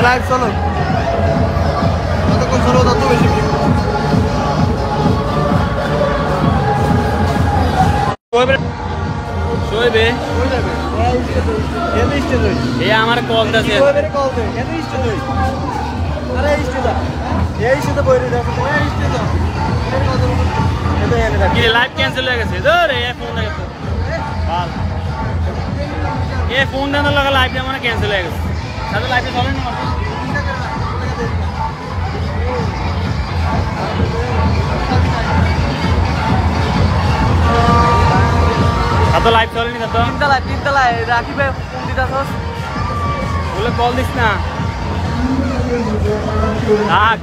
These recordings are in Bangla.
লাইভ চলো, যতক্ষণ চলো তত বেশি আমার কল আছে লাইভ ক্যান্সেল হয়ে গেছে ফোন দেওয়ার লগে লাইভটা মানে ক্যান্সেল হয়ে গেছে তাহলে লাইভটা চলে না তো লাইভ চলেনি তো তিনতলায় রাকিবে ফোন দিতাছস বলে কল দিস না থাক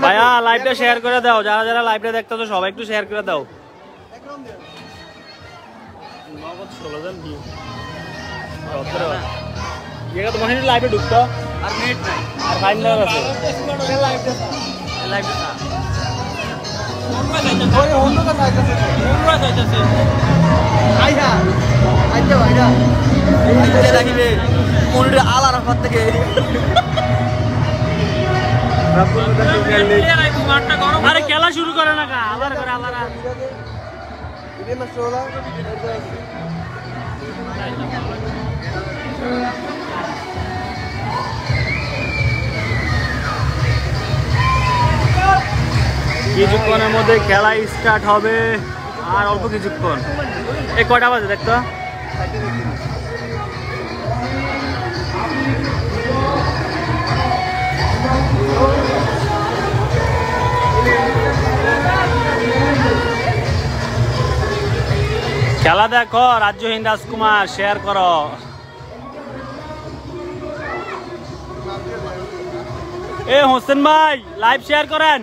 ভাইয়া লাইভটা শেয়ার করে দাও, যারা যারা লাইভটা দেখতে তো সবাই একটু শেয়ার করে দাও। তোমার লাইভে ঢুকতো আর নেট নাই আর ফাইনাল আছে খেলা শুরু করে না কিছুক্ষণের মধ্যে খেলা স্টার্ট হবে আর অল্প কিছুক্ষণ। এই কয়টা বাজে দেখতো খেলা দেখো রাজ্যহীন রাজকুমার শেয়ার করো। এ হোসেন ভাই লাইভ শেয়ার করেন।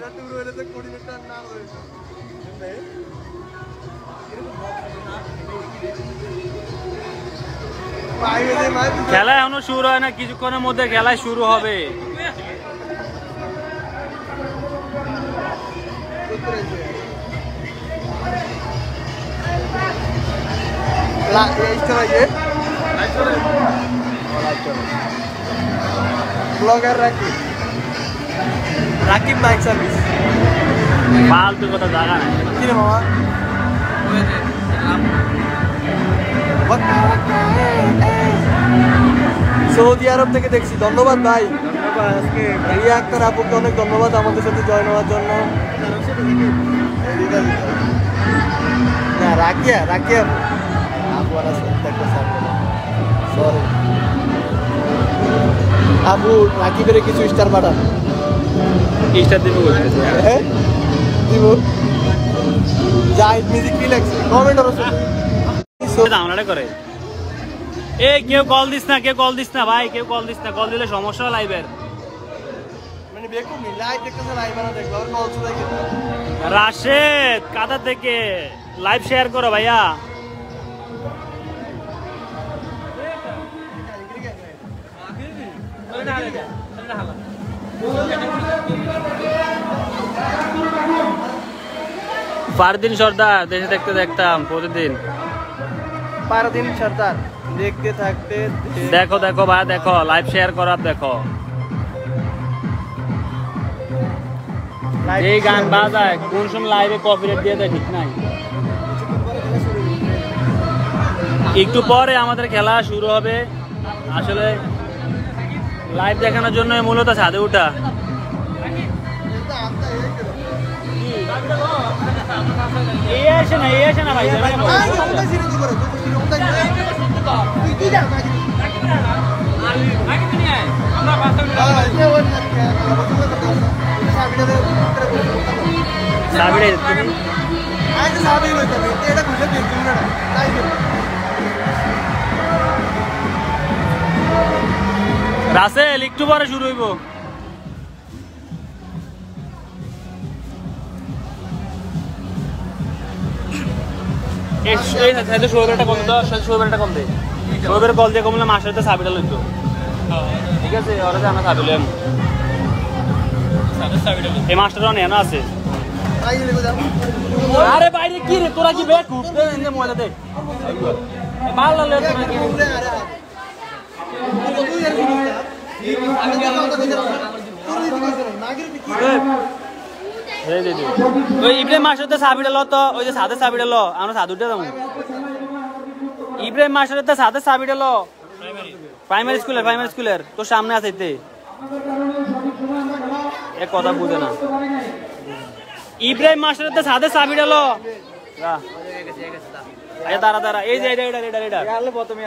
খেলা এখনো শুরু হয় না, কিছুক্ষণের মধ্যে খেলা শুরু হবে। রাকিব বাইক সার্ভিস ফালতু কথা জায়গা নাই কি রে মামা সৌদি আরব থেকে দেখছি। ধন্যবাদ ভাই, ধন্যবাদ। আজকে রিয়া আক্তার আপুকে অনেক ধন্যবাদ আমাদের সাথে জয়েন হওয়ার জন্য। না রাকিয়া আপু সরি আপু রাকিবের কিছু স্টার পাঠান। স্টার দিব দিব জাহিদ মিউজিক কি লাগছে কমেন্ট আমরা করে। এ কেউ কল দিস না, কেউ কল দিস না ভাই, কেউ কল দিস না। কল দিলে সমস্যা লাইভের। মানে বেকুম নি লাইভ দেখতেছে, লাইভ না দেখো আর কল চলে গেল। রাশেদ কাদা থেকে লাইভ শেয়ার করো ভাইয়া। ফারদিন সর্দার দেশে দেখতে দেখতাম প্রতিদিন। ফারদিন সর্দার দেখতে থাকতে দেখো দেখো ভাই দেখো লাইভ শেয়ার করার দেখো। এই গান বাজায় কোন সময় লাইভে কপিরাইট দিয়ে দেয় ঠিক নাই। একটু পরে আমাদের খেলা শুরু হবে। আসলে লাইভ দেখানোর জন্য মূলত ছাদে উঠা। এই আসে না ভাই। রাসেল একটু পরে শুরু হইব। শোয়েবের কল দিয়ে কমলে মাসের সাথে সাবিটা লইতো। ঠিক আছে, ওরা যে আমরা সাবিলাম এই মাস্টার অনেক আছে। আরে বাইরে কি রে তোরা কি বেক ময়লা দেখ ভালো ইব্রাহিম মাস্টার সাবিটা লো তো ওই যে সাথে সাবিটা লো আমরা সাধুটা যাবো। ইব্রাহিম মাস্টারের সাথে সাবিটা লো প্রাইমারি স্কুলের তোর সামনে আছে এক কথা বুঝে না। ইব্রাহিম মাস্টারের সাথে সাবিটা লো দাঁড়া এই যে প্রথমে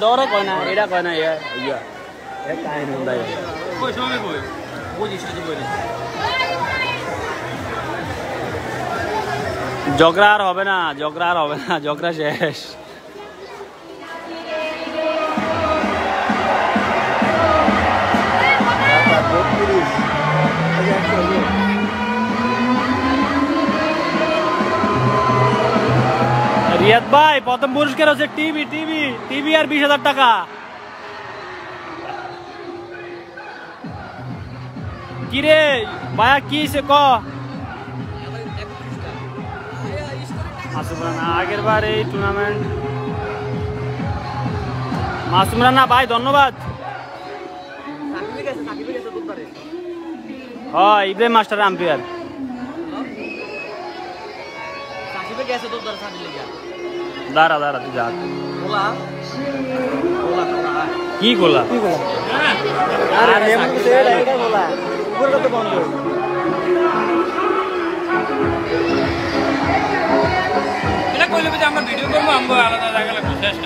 ডর কয় না এটা কয় না ঝগড়া আর হবে না, ঝগড়া শেষ। রিয়াদ ভাই প্রথম পুরস্কার হচ্ছে টিভি আর 20,000 টাকা। কিরে ভাইয়া কি সে ক আগের বার এই টুর্নামেন্ট মাসুম রানা ভাই ধন্যবাদ। ইব্রাহিম মাস্টার আম্পায়ার দাঁড়া তুই যা কি গোলা আমরা ভিডিও করবো আমরা আলাদা জায়গা লাগবে শেষ।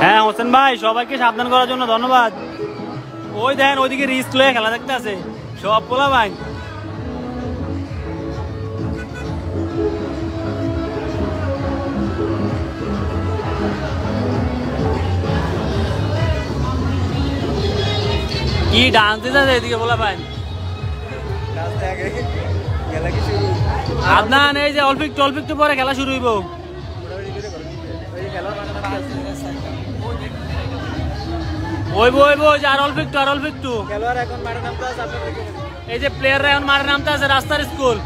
হ্যাঁ হোসেন ভাই সবাইকে সাবধান করার জন্য ধন্যবাদ। ওই দেখেন ওইদিকে রিস্ক লয়ে খেলা দেখতে আছে সব পোলা ভাই। কি ডান্স দিতে এদিকে বলা ভাই আদনান এই যে অল্প একটু পরে খেলা শুরু হইব। আর অল্প একটু এই যে প্লেয়াররা এখন মাঠে নামতে আছে রাস্তার স্কুল।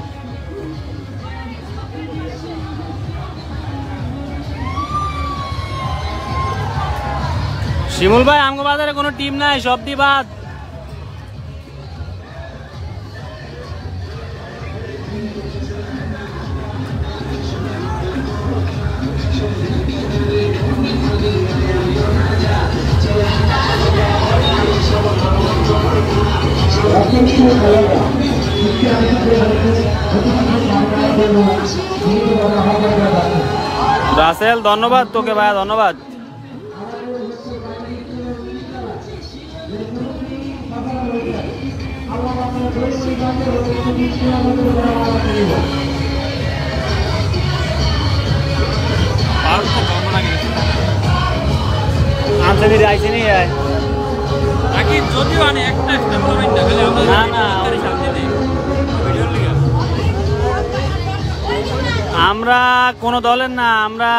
শিমুল ভাই আমগো বাজারে কোনো টিম নাই, সব দি বাদ। রাসেল ধন্যবাদ তোকে ভাইয়া, ধন্যবাদ। আমরা কোন দলের না, আমরা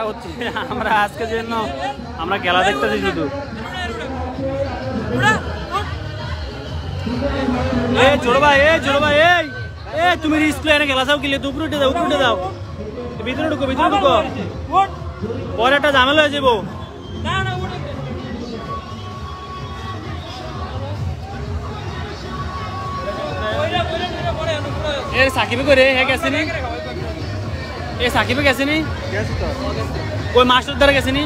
হচ্ছে আমরা আজকে জন্য আমরা খেলা দেখতেছি শুধু। ছোট ভাই তুমি রিস্ক এনে খেলা চাও কিলে উপরে উঠে দাও ভিতরে ঢুকো পরে একটা ঝামেলা হয়ে যাবো। সাকিবে করে হ্যাঁ গেছে এ সাকিবে গেছে নি গেছে তো ওই মাস্টার দ্বারা গেছে নি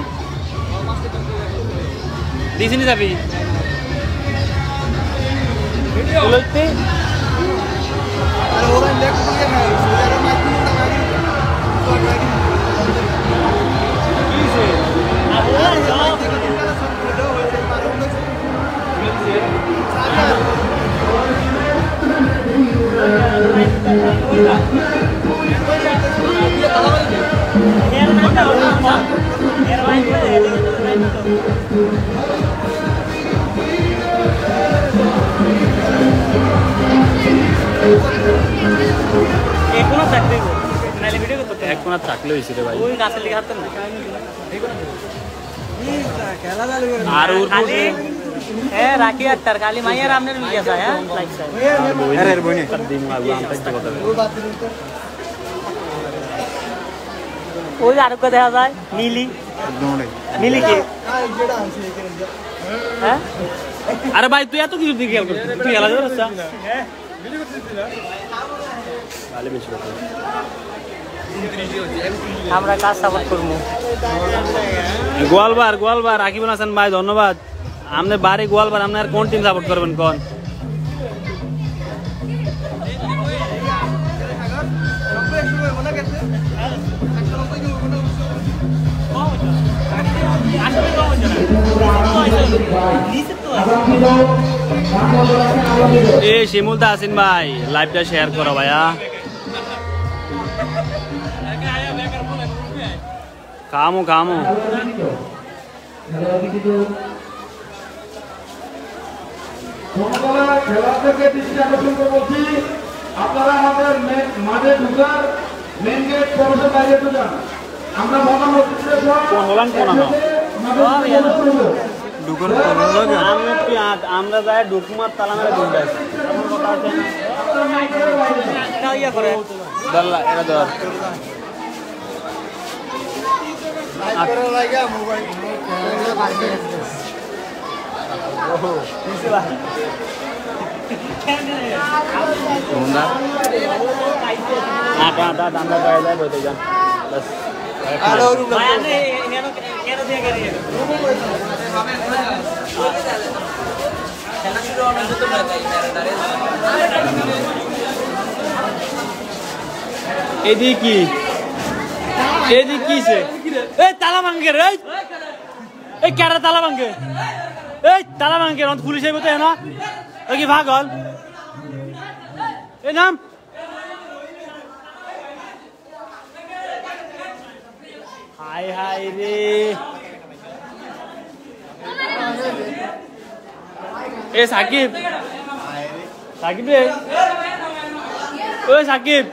দিছিনি যাবি লইতে আরে ওরা লেখ দিয়ে না ওরা মাইক না গাড়ি তো গাড়ি কিছে এক কোনা থাকলে হইছে রে ভাই ওই গাছের দিকে হাঁটতেন না আর ওর খালি হ্যাঁ রাখি আর তার খালি মাইয়ার আমনের মিল গেছে হ্যাঁ লাইক সাইড আরে এর বইনে দিন লাগলো আমটা কি কথা ওই আরেকটা দেখা যায় মিলি মিলি কি হ্যাঁ আরে ভাই তুই এত কিছু দিকে খেয়াল করছিস তুই খেলা যাবে রাস্তা তাহলে বেশি কথা আমরা কাজ সাপোর্ট করবো গোয়ালবার রাকিবুল হাসান ভাই ধন্যবাদ আমাদের বাড়ি গোয়ালবার আপনার কোন টিম সাপোর্ট করবেন কোন এ শিমুল দা আসিন ভাই লাইভটা শেয়ার করো ভাইয়া কামো খেলা থেকে দৃষ্টি আকর্ষণ করে বলছি আপনারা আমাদের মাঠে ঢুকার মেন গেট প্রবেশের বাইরে তো যান আমরা মতামত আমরা যাই ডুকুমার তালা মেরে ঢুকবে এটা ধর এদিকে কিছে এই তালা ভাঙ্গে রে এই কেরা তালা ভাঙ্গে এই তালা ভাঙ্গে পুলিশ আইব তো না কি ভাগল এই নাম হাই রে এ সাকিব রে ওই সাকিব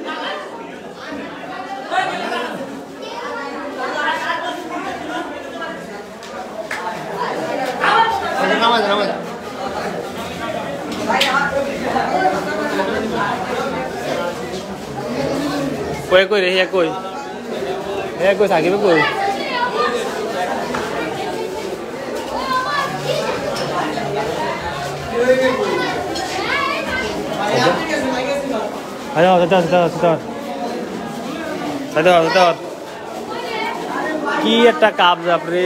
কই রে কই সাকিব কই কি একটা কাপ যাপরে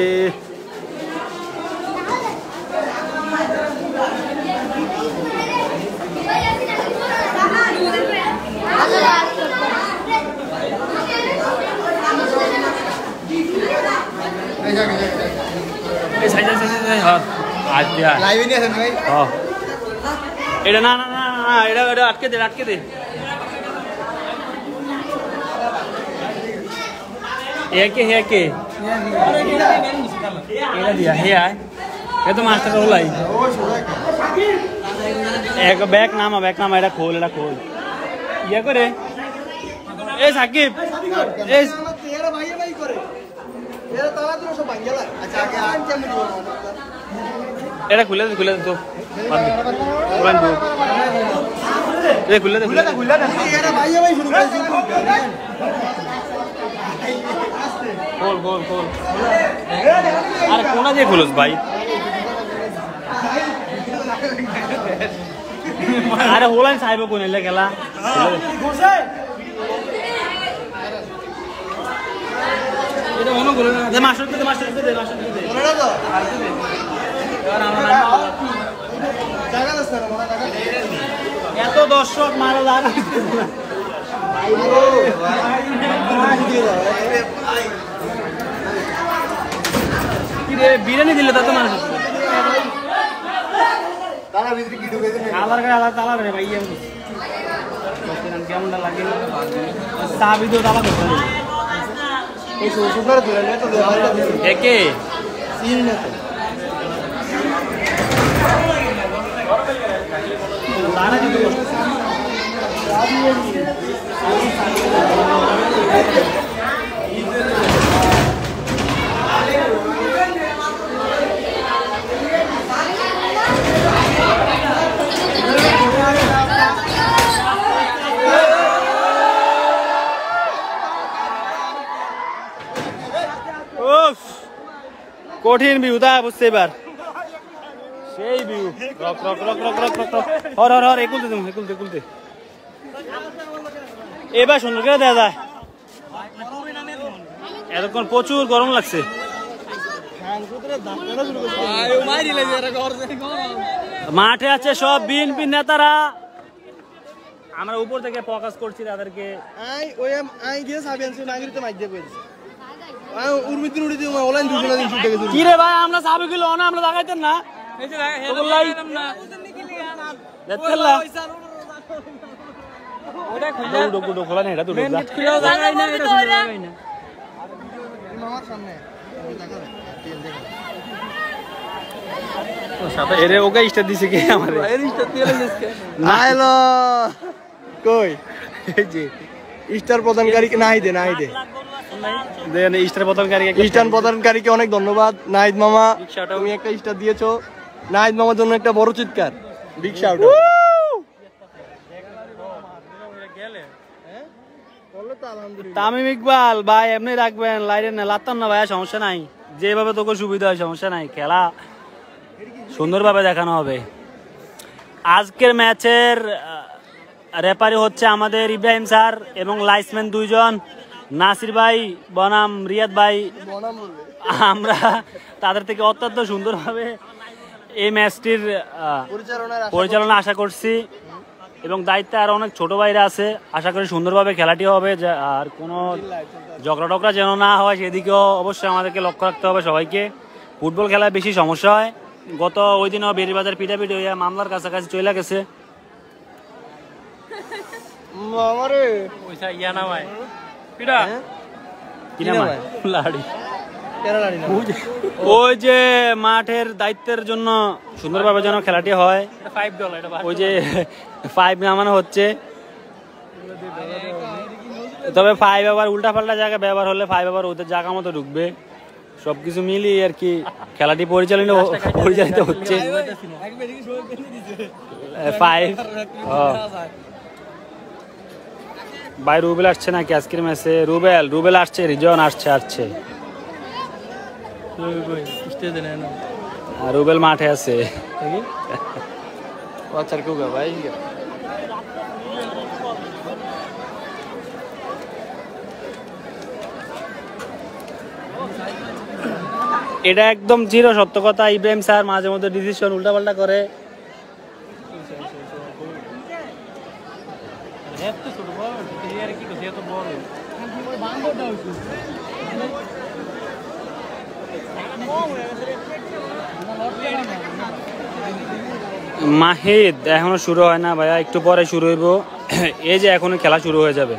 এটা না এটা আটকে দে কে দিয়া হে তো মাস্টার হলাই এক ব্যাগ নামা এটা খোল ইয়া করে এ সাকিব এটা খুলে তো খুলে খোল আরে কোনা দিয়ে খুলস ভাই আরে হোলাইন সাহেব কোন এলে খেলা এত দর্শক মারা লাগা বিরিয়ানি দিলে তত মানুষ তালা রে ভাই কেমনটা লাগে চা ভিডিও তালা করতে একে কঠিন ভিউ তা বুঝতে এবার সেই ভিউ rock rock rock rock rock rock হর হর হর একুলতে তুমি একুলতে একুলতে এবার সুন্দর করে দেওয়া যায় এতক্ষণ প্রচুর গরম লাগছে মাঠে আছে সব বিএনপি নেতারা আমরা উপর থেকে ফোকাস করছি তাদেরকে কি রে ভাই আমরা সাবে গেল না আমরা লাগাইতেন না খোলা নেই এরে ওকে স্টার দিছে কে আমার কই স্টার প্রদানকারী নাহিদে স্টার প্রদানকারীকে অনেক ধন্যবাদ। নাহিদ মামা তুমি একটা স্টার দিয়েছো, নাহিদ মামার জন্য একটা বড় চিৎকার, বিগ শাউট। তামিম ইকবাল ভাই এমনি রাখবেন লাইরে না লাতাম না ভাই, সমস্যা নাই, যেভাবে তোকে সুবিধা হয় সমস্যা নাই, খেলা সুন্দরভাবে দেখানো হবে। আজকের ম্যাচের রেফারি হচ্ছে আমাদের ইব্রাহিম স্যার এবং লাইসম্যান দুইজন, নাসির ভাই বনাম রিয়াদ ভাই। আমরা তাদের থেকে অত্যন্ত সুন্দরভাবে এই ম্যাচটির পরিচালনা আশা করছি এবং দায়িত্বে আর অনেক ছোট ভাইরা আছে, আশা করি সুন্দরভাবে খেলাটি হবে, আর কোনো ঝগড়া টগড়া যেন না হয় সেদিকেও অবশ্যই আমাদেরকে লক্ষ্য রাখতে হবে সবাইকে। ফুটবল খেলায় বেশি সমস্যা হয়, গত ওই দিনও বেরিবাজার পিটাপিটি হইয়া মামলার কাছাকাছি চলে গেছে। ওই যে মাঠের দায়িত্বের জন্য সুন্দরভাবে যেন খেলাটি হয়, ওই যে 5 নামানো হচ্ছে, তবে 5 আবার উল্টা পাল্টা জায়গায় ব্যবহার হলে 5 আবার ওদের জায়গা মতো ঢুকবে। সবকিছু মিলিয়ে আর কি খেলাটি পরিচালিত হচ্ছে। 5 ভাই রুবেল আসছে নাকি আজকের ম্যাচে? রুবেল আসছে, রিজন আসছে রুবেল মাঠে আছে। এটা একদম চির সত্য কথা, ইব্রাহিম স্যার মাঝে মধ্যে ডিসিশন উল্টাপাল্টা করে। মাহিদ এখনো শুরু হয় না ভাইয়া, একটু পরে শুরু হইব। এই যে এখনো খেলা শুরু হয়ে যাবে।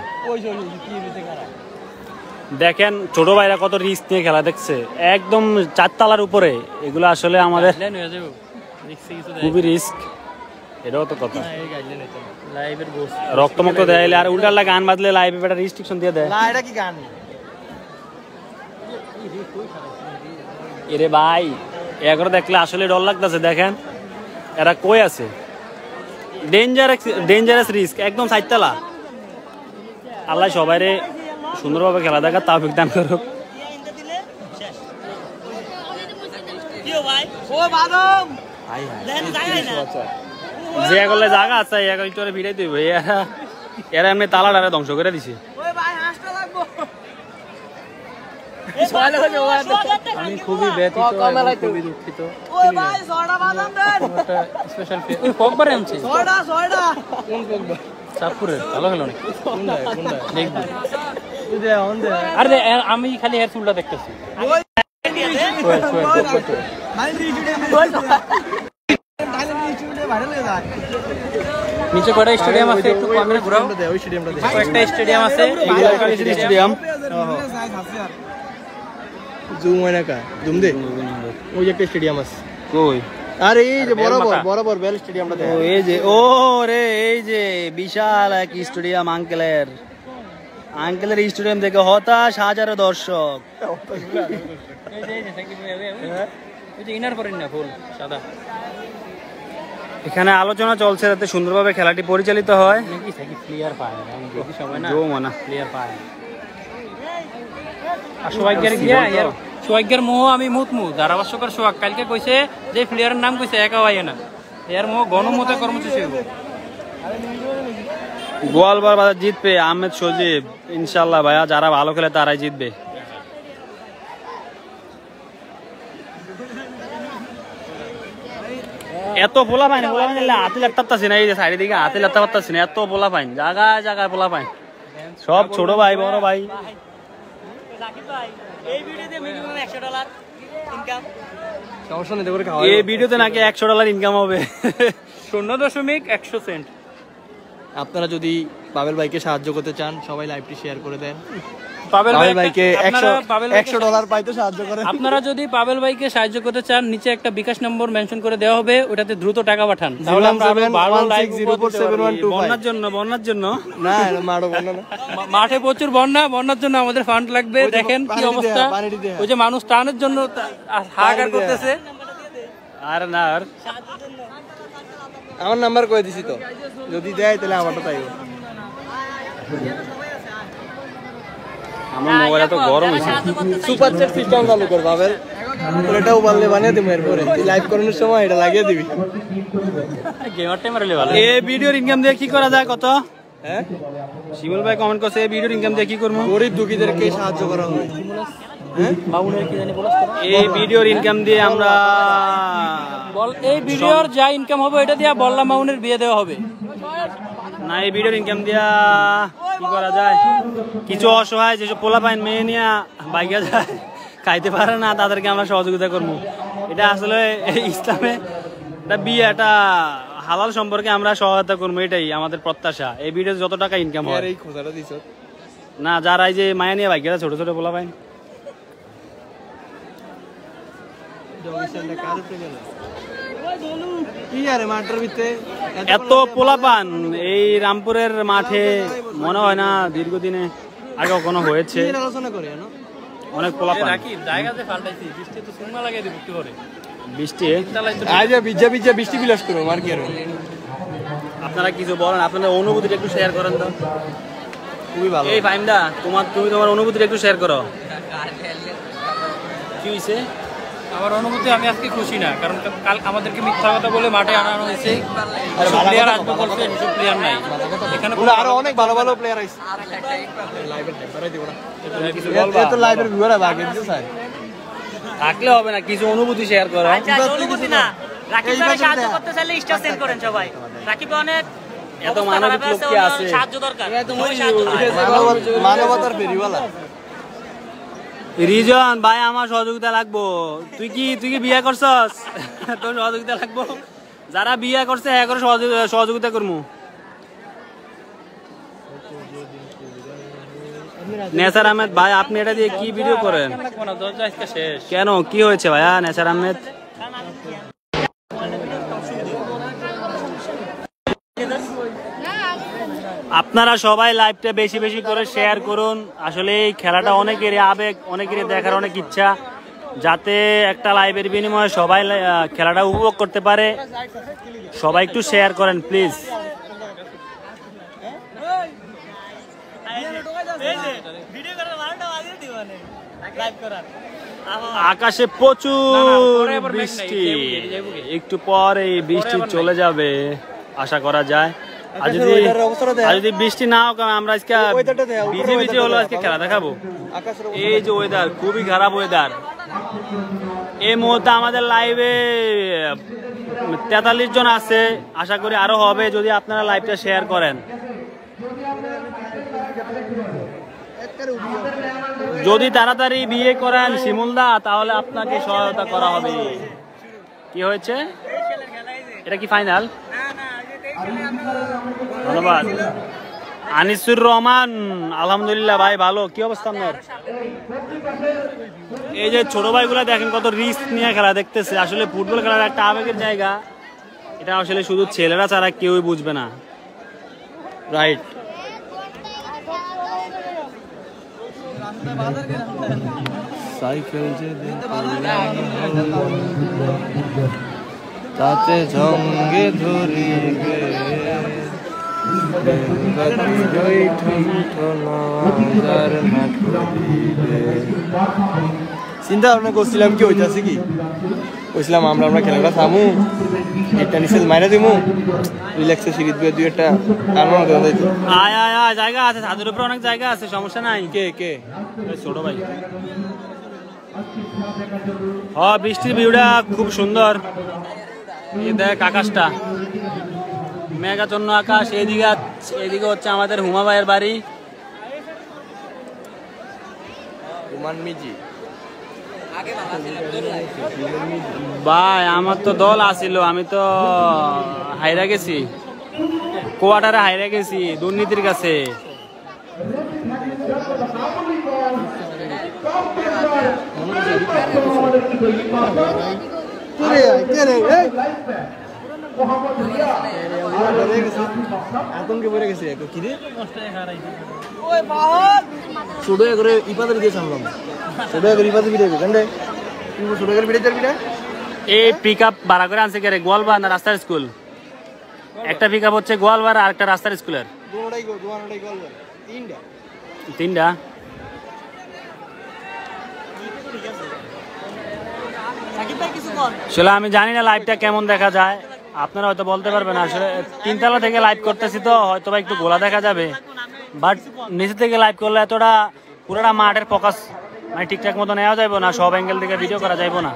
দেখেন ছোট ভাইরা কত রিস্ক নিয়ে খেলা দেখছে, একদম 4 তলার উপরে। এগুলো আসলে আমাদের খুবই রিস্ক, এটাও তো কথা। রক্তমুক্ত দেয় আর উল্টাল্লা গান বাজলে লাইভে একটা রেস্ট্রিকশন দিয়ে দেয়। এরে ভাই এগুলো দেখলে আসলে ডর লাগতেছে। দেখেন এরা কই আছে, ডেঞ্জারাস রিস্ক, একদম 4 তলা। আল্লাহ সবাইরে সুন্দরভাবে খেলা দেখার তৌফিক দান করুক। যে করলে জায়গা আছে একটু ভিড়াই দিব, এরা এমনি তালা ধ্বংস করে দিছে। আমি খুবই ব্যথিত এবং খুবই দুঃখিত স্পেশাল ককবারে আনছি চাঁদপুরের ভালো হলো না দেখবো আরে আমি খালি হেয়ার চুলটা দেখতেছি নিচে কয়টা স্টেডিয়াম আছে একটু কমে ঘুরাও কয়েকটা স্টেডিয়াম আছে স্টেডিয়াম জুম হয় না কা জুম দে ওই একটা স্টেডিয়াম আছে কই আরে এই যে বরাবর বেল স্টেডিয়ামটা ও এই যে ও রে এই যে বিশাল এক স্টেডিয়াম আঙ্কেলের স্টেডিয়াম থেকে হতাশ হাজারো দর্শক। এখানে আলোচনা চলছে যাতে সুন্দরভাবে খেলাটি পরিচালিত হয়। সোহাগের মোহ আমি মুতমু ধারাভাষ্যকর সোহাগ কালকে কইছে যে প্লেয়ারের নাম কইছে একা হয় না এর মোহ গণমতে কর্মসূচি হইব। গোয়ালবার বাজার জিতবে আহমেদ সজীব ইনশাল্লাহ ভাইয়া, যারা ভালো খেলে তারাই জিতবে। এত পোলা পাইন হাতে লেপটা পারতাছি না, এই যে সাইডের দিকে হাতে লেপটা পারতাছি না, এত পোলা পাইন জায়গায় জায়গায় পোলা পাইন, সব ছোট ভাই বড় ভাই। এই ভিডিওতে নাকি $100 ইনকাম হবে। 0.100 সেন্ট। আপনারা যদি পাবেল ভাইকে সাহায্য করতে চান সবাই লাইভটি শেয়ার করে দেন। পাবেল ভাইকে $100 পাইতে সাহায্য করেন। আপনারা যদি পাবেল ভাইকে সাহায্য করতে চান নিচে একটা বিকাশ নম্বর মেনশন করে দেওয়া হবে, ওটাতে দ্রুত টাকা পাঠান। তাহলে আমরা আরো ভালো লাইভ বন্যার জন্য না বন্যা না, মাঠে প্রচুর বন্যার জন্য আমাদের ফান্ড লাগবে। দেখেন কি অবস্থা, ওই যে মানুষ ত্রাণের জন্য হাহাকার করতেছে। আর না আর আমার নাম্বার কয়ে দিছি তো, যদি দেয় তাহলে আমারটা তাইব। আমার মোবাইল এত গরম হয়েছে। সুপার চ্যাট সিস্টেম চালু কর পাবেল, এটাও বললে বানিয়ে দিবি, এরপরে লাইভ করানোর সময় এটা লাগিয়ে দিবি। গেমার টাইম মারলে ভালো। এই ভিডিওর ইনকাম দিয়ে কি করা যায় কত? হ্যাঁ শিমুল ভাই কমেন্ট করছে এই ভিডিওর ইনকাম দিয়ে কি করব? গরিব দুঃখীদেরকে সাহায্য করা হবে। এই ভিডিওর ইনকাম দিয়ে আমরা এই ভিডিওর যা ইনকাম হবে এটা দিয়ে বল্লা মাউনের বিয়ে দেওয়া হবে। না এই ভিডিওর ইনকাম দিয়া কি করা যায়? কিছু অসহায় যেসব পোলা পাইন মেয়ে নিয়ে বাইকে যায়, খাইতে পারে না, তাদেরকে আমরা সহযোগিতা করবো। এটা আসলে ইসলামে একটা বিয়ে, একটা হালাল সম্পর্কে আমরা সহায়তা করবো, এটাই আমাদের প্রত্যাশা। এই ভিডিওতে যত টাকা ইনকাম হয় না, যারা এই যে মায়া নিয়ে বাইকে ছোট ছোট পোলা পাইন, এত পোলা পান এই রামপুরের মাঠে মনে হয় না দীর্ঘদিনে আগে কখনো হয়েছে। অনেক পোলা পান বৃষ্টি বিলাস করো আর কি। আপনারা কিছু বলেন, আপনাদের অনুভূতিটা একটু শেয়ার করেন তো। খুবই ভালো। এই ফাইমদা তুমি তোমার অনুভূতিটা একটু শেয়ার করো। কি হয়েছে? আমার অনুভূতি, আমি আজকে খুশি না, কারণ কাল আমাদেরকে মিথ্যা কথা বলে মাঠে আনানো হয়েছে। প্লেয়ার আসবে বলছে, এসব প্লেয়ার নাই এখানে, আরো অনেক ভালো ভালো প্লেয়ার আছে। থাকলে হবে না, কিছু অনুভূতি শেয়ার করো। অনুভূতি না, রাকিব ভাই সাহায্য করতে চাইলে স্টার সেন্ড করেন সবাই। রাকিব অনেক এত মানবিক লোক কি আছে, সাহায্য দরকার, মানবতার ফেরিওয়ালা। রিজন ভাই আমার সহযোগিতা লাগবো। তুই কি বিয়ে করছস? তোর সহযোগিতা লাগবো। যারা বিয়ে করছে হ্যাঁ করে সহযোগিতা করবো। নেসার আহমেদ ভাই আপনি এটা দিয়ে কি ভিডিও করেন? কেন কি হয়েছে ভাইয়া নেসার আহমেদ? আপনারা সবাই লাইভটা বেশি বেশি করে শেয়ার করুন। আসলে এই খেলাটা অনেকেরই আবেগ, অনেকেরই দেখার অনেক ইচ্ছা, যাতে একটা লাইভের বিনিময়ে সবাই খেলাটা উপভোগ করতে পারে। সবাই একটু শেয়ার করেন প্লিজ। আকাশে প্রচুর বৃষ্টি, একটু পর এই বৃষ্টি চলে যাবে আশা করা যায়। আর যদি বৃষ্টি না হোক আমরা আজকে বিজি হলো আজকে খেলা দেখাবো। এই যে ওয়েদার খুবই খারাপ ওয়েদার। এই মুহূর্তে আমাদের লাইভে 43 জন আছে, আশা করি আরো হবে যদি আপনারা লাইভটা শেয়ার করেন। যদি তাড়াতাড়ি বিয়ে করেন শিমুলদা তাহলে আপনাকে সহায়তা করা হবে। কি হয়েছে? এটা কি ফাইনাল? ধন্যবাদ। আনিসুর রহমান, আলহামদুলিল্লাহ ভাই ভালো। কি অবস্থা আপনার? এই যে ছোট ভাইগুলা দেখেন কত রিস্ক নিয়ে খেলা দেখতেছে। আসলে ফুটবল খেলার একটা আবেগের জায়গা, এটা আসলে শুধু ছেলেরা ছাড়া কেউই বুঝবে না। রাইট। সাইকেল যে তাতে জঙ্গে ধরি গে চিন্তা ভাবনা করছিলাম কি হইতাছে কি কইছিলাম আমরা খেলাটা থামু, একটা নিচে মাইরা দিমু, রিল্যাক্সে সিরিজ দিয়ে দুই একটা কারণ দিত। আয় আয় আয়, জায়গা আছে, ছাদের উপরে অনেক জায়গা আছে, সমস্যা নাই। কে কে ছোট ভাই। হ্যাঁ, বৃষ্টির ভিউটা খুব সুন্দর। এই দেখ আকাশটা, মেঘাচ্ছন্ন আকাশ। এদিকে হচ্ছে আমাদের হুমা ভাইয়ের বাড়ি। ভাই আমার তো দল আসিল, আমি তো হাইরা গেছি, কোয়ার্টারে হাইরা গেছি দুর্নীতির কাছে। আতঙ্কে পড়ে গেছে কিরে ছোট করে ইপাদের দিয়ে সামলাম, ছোট করে ইপাদের বিড়ে গেছে ছোট করে বিড়ে বিড়ে। এই পিক আপ ভাড়া করে আনছে কে রে? গোয়ালবার না রাস্তার স্কুল? একটা পিক আপ হচ্ছে গোয়ালবার আর একটা রাস্তার স্কুলের। তিনটা। আসলে আমি জানি না লাইভটা কেমন দেখা যায়, আপনারা হয়তো বলতে পারবেন। আসলে 3 তলা থেকে লাইভ করতেছি তো হয়তো বা একটু গোলা দেখা যাবে, বাট নিচে থেকে লাইভ করলে এতটা পুরোটা মাঠের ফোকাস মানে ঠিকঠাক মতো নেওয়া যাবে না, সব অ্যাঙ্গেল থেকে ভিডিও করা যাবে না।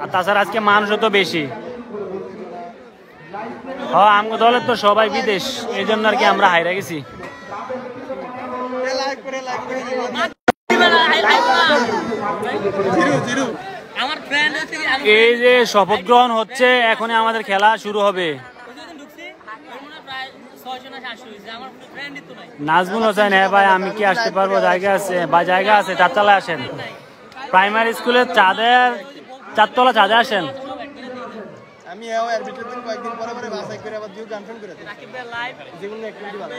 আর তাছাড়া আজকে মানুষও তো বেশি। হ্যাঁ, আমগো দলের তো সবাই বিদেশ, এই জন্য আর কি আমরা হাইরা গেছি। এই যে শপথ গ্রহণ হচ্ছে, এখনই আমাদের খেলা শুরু হবে। নাজমুল হোসেন, হ্যাঁ ভাই আমি কি আসতে পারবো? জায়গা আছে বা জায়গা আছে, 4 তলায় আসেন। প্রাইমারি স্কুলের চাঁদের 4 তলা চাঁদে আসেন। আমি কয়েকদিন পরে বাসাই করে আবার গান ফোন করে যেগুলো অ্যাক্টিভিটি ভালো।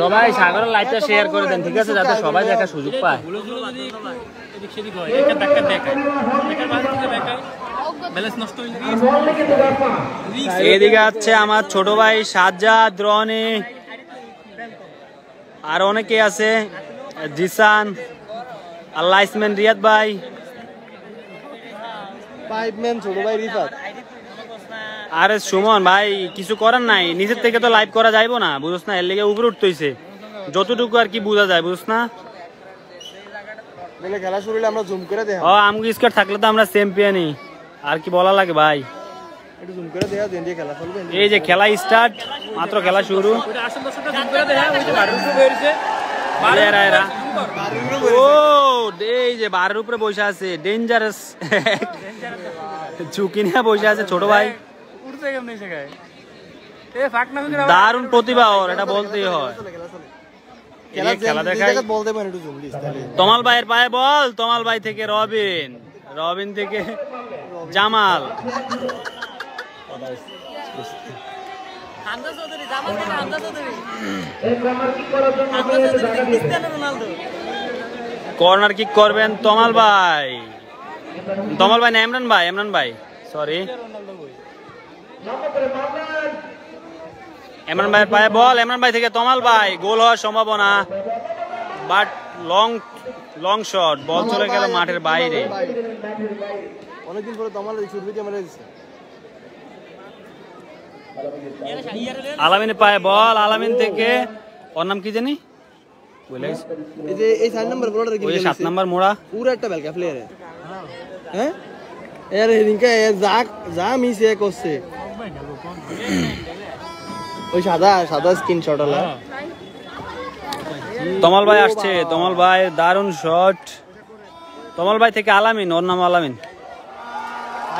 সবাই সাগরের লাইভটা শেয়ার করে দেন, ঠিক আছে, যাতে সবাই দেখার সুযোগ পায়। এদিকে আছে আমার ছোট ভাই সাজ্জাদ, রনি, আর অনেকে আছে, জিসান, আল্লাহ ইসমেন, রিয়াদ ভাই, ছোট ভাই রিফাত। আরে সুমন ভাই কিছু করার নাই, নিচের থেকে তো লাইভ করা যাইবো না, বুঝছ না, এর লেগে উপরে উঠতেছে যতটুকু আর কি বোঝা যায়, বুঝছ না। খেলা শুরু হলে আমরা জুম করে দেখ। আমগো স্কোয়াড থাকলে তো আমরা চ্যাম্পিয়নই, আর কি বলা লাগে ভাই। একটু জুম করে দেখা দেন, খেলা চলবে। এই যে খেলা স্টার্ট, মাত্র খেলা শুরু। ও এই যে বারের উপরে বসে আছে, ডেঞ্জারাস ঝুঁকি নিয়ে বসে আছে ছোট ভাই। দারুণ প্রতিভা ওর, এটা বলতেই হয়। খেলা দেখায় তমাল ভাইয়ের পায়ে বল, তমাল ভাই থেকে রবিন, রবিন থেকে জামাল, কর্নার কিক করবেন তমাল ভাই, তমাল ভাই না ইমরান ভাই, ইমরান ভাই সরি, ইমরান ভাইয়ের পায়ে বল, ইমরান ভাই থেকে তমাল ভাই, গোল হওয়ার সম্ভাবনা, বাট লং শট, বল চলে গেল মাঠের বাইরে। অনেকদিন পরে তমাল ছুটবে ক্যামেরা দিচ্ছে। আলামিন পায় বল, আলামিন থেকে ওর নাম কি জানি বলে এই যে এই 4 নাম্বার বলটা কি ওই 7 নাম্বার মোড়া পুরো একটা বেলকা প্লেয়ার হ্যাঁ এর হেডিংকে যা মিস এ করছে ওই সাদা স্ক্রিনশট হলো তমাল ভাই আসছে, তমাল ভাই দারুণ শট, তমাল ভাই থেকে আলামিন, ওর নাম আলামিন।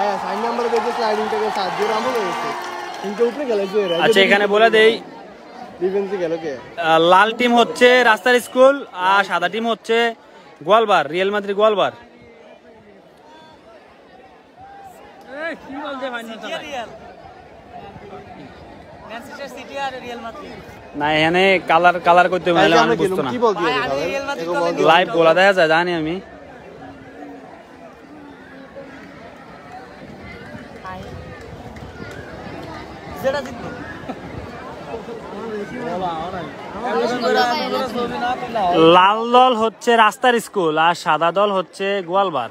আয়া 4 নাম্বার বেজে স্লাইডিংটা করে সাহায্য রামো করেছে কিন্তু উপরে গেছে। আচ্ছা এখানে বলে দেই ডিফেন্সে গেল কে? লাল টিম হচ্ছে রাস্তার স্কুল আর সাদা টিম হচ্ছে গোয়ালবার, রিয়াল মাদ্রিদ গোয়ালবার। না এখানে কালার করতে পারলে আমি বুঝতো না, কি বল দিয়ে লাইভ গোলা দেখা যায় জানি আমি। লাল দল হচ্ছে রাস্তার স্কুল আর সাদা দল হচ্ছে গোয়ালবার।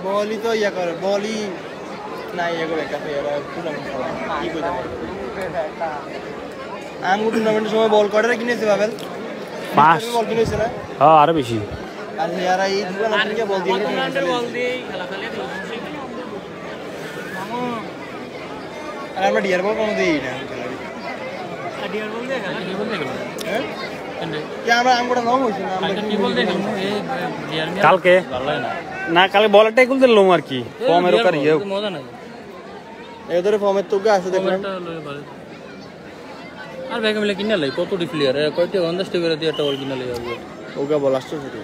বলই তো ইয়া করে বলই না ইয়া করে কাছে এরা টুর্নামেন্ট কি কইতে আঙ্গু টুর্নামেন্টের সময় বল করে কিনেছে বাবেল 5 বল কিনেছে না? হ্যাঁ আরো বেশি। আর ইয়ারা এই টুর্নামেন্টে বল দিয়ে আর আমরা ডিয়ার বল কোনো দেই না ডিয়ার বল দিয়ে হ্যাঁ কি আমরা আঙ্গুটা নাও হইছে না আমরা কি বল দেখলাম কালকে না কালকে বলটাই গুল দিলাম আর কি ফর্মের উপর ইয়ে মজা নাই এদের ফর্মের তো গা আছে দেখলাম আর ব্যাগ মিলে কিনা লাই কত প্লেয়ার কয়টা 50 টাকা দিয়ে একটা বল কিনা লাই ওগা বল আসছে শুধু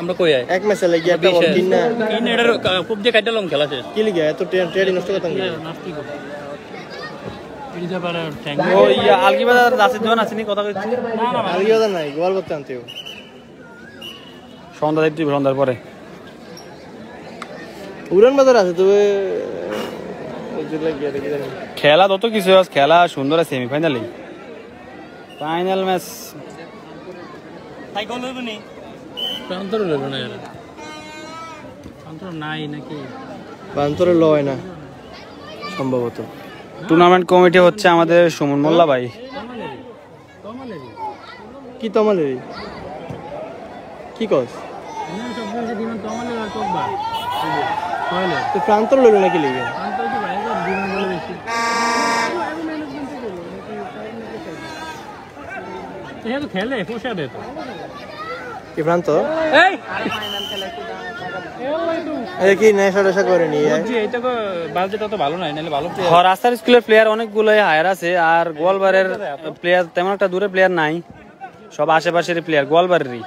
আমরা কই আই এক ম্যাচে লাগি একটা বল কিনা এটার খুব যে কাটালাম খেলা শেষ কি লিগে এত ট্রেড নষ্ট করতাম নষ্ট করব ইজা পারে ট্যাঙ্ক ও ইয়া আলগিবাজার দাসের জন আসেনি কথা কইছি না না আলিওদা নাই গোয়াল করতে আনতেও সন্ধ্যা দিতে সন্ধ্যার পরে উড়ান বাজার আছে তবে খেলা তত কিছু আছে, খেলা সুন্দর আছে, সেমিফাইনালে ফাইনাল ম্যাচ তাই গোল হইব নি প্রান্তর লইব না এর প্রান্তর নাই নাকি প্রান্তরে লয় না সম্ভবত। টুর্নামেন্ট কমিটি হচ্ছে আমাদের সুমন মোল্লা ভাই। কি তমালের কি কস প্রান্তর লইল নাকি লিগে খেলে পোষা দে তো কি প্রান্ত কি নেশা করেনি এইটা বাজেট অত ভালো নাই নাহলে ভালো রাস্তার স্কুলের প্লেয়ার অনেকগুলো হায়ার আছে আর গোয়ালবারের প্লেয়ার তেমন একটা দূরে প্লেয়ার নাই, সব আশেপাশের প্লেয়ার গোয়ালবারেরই।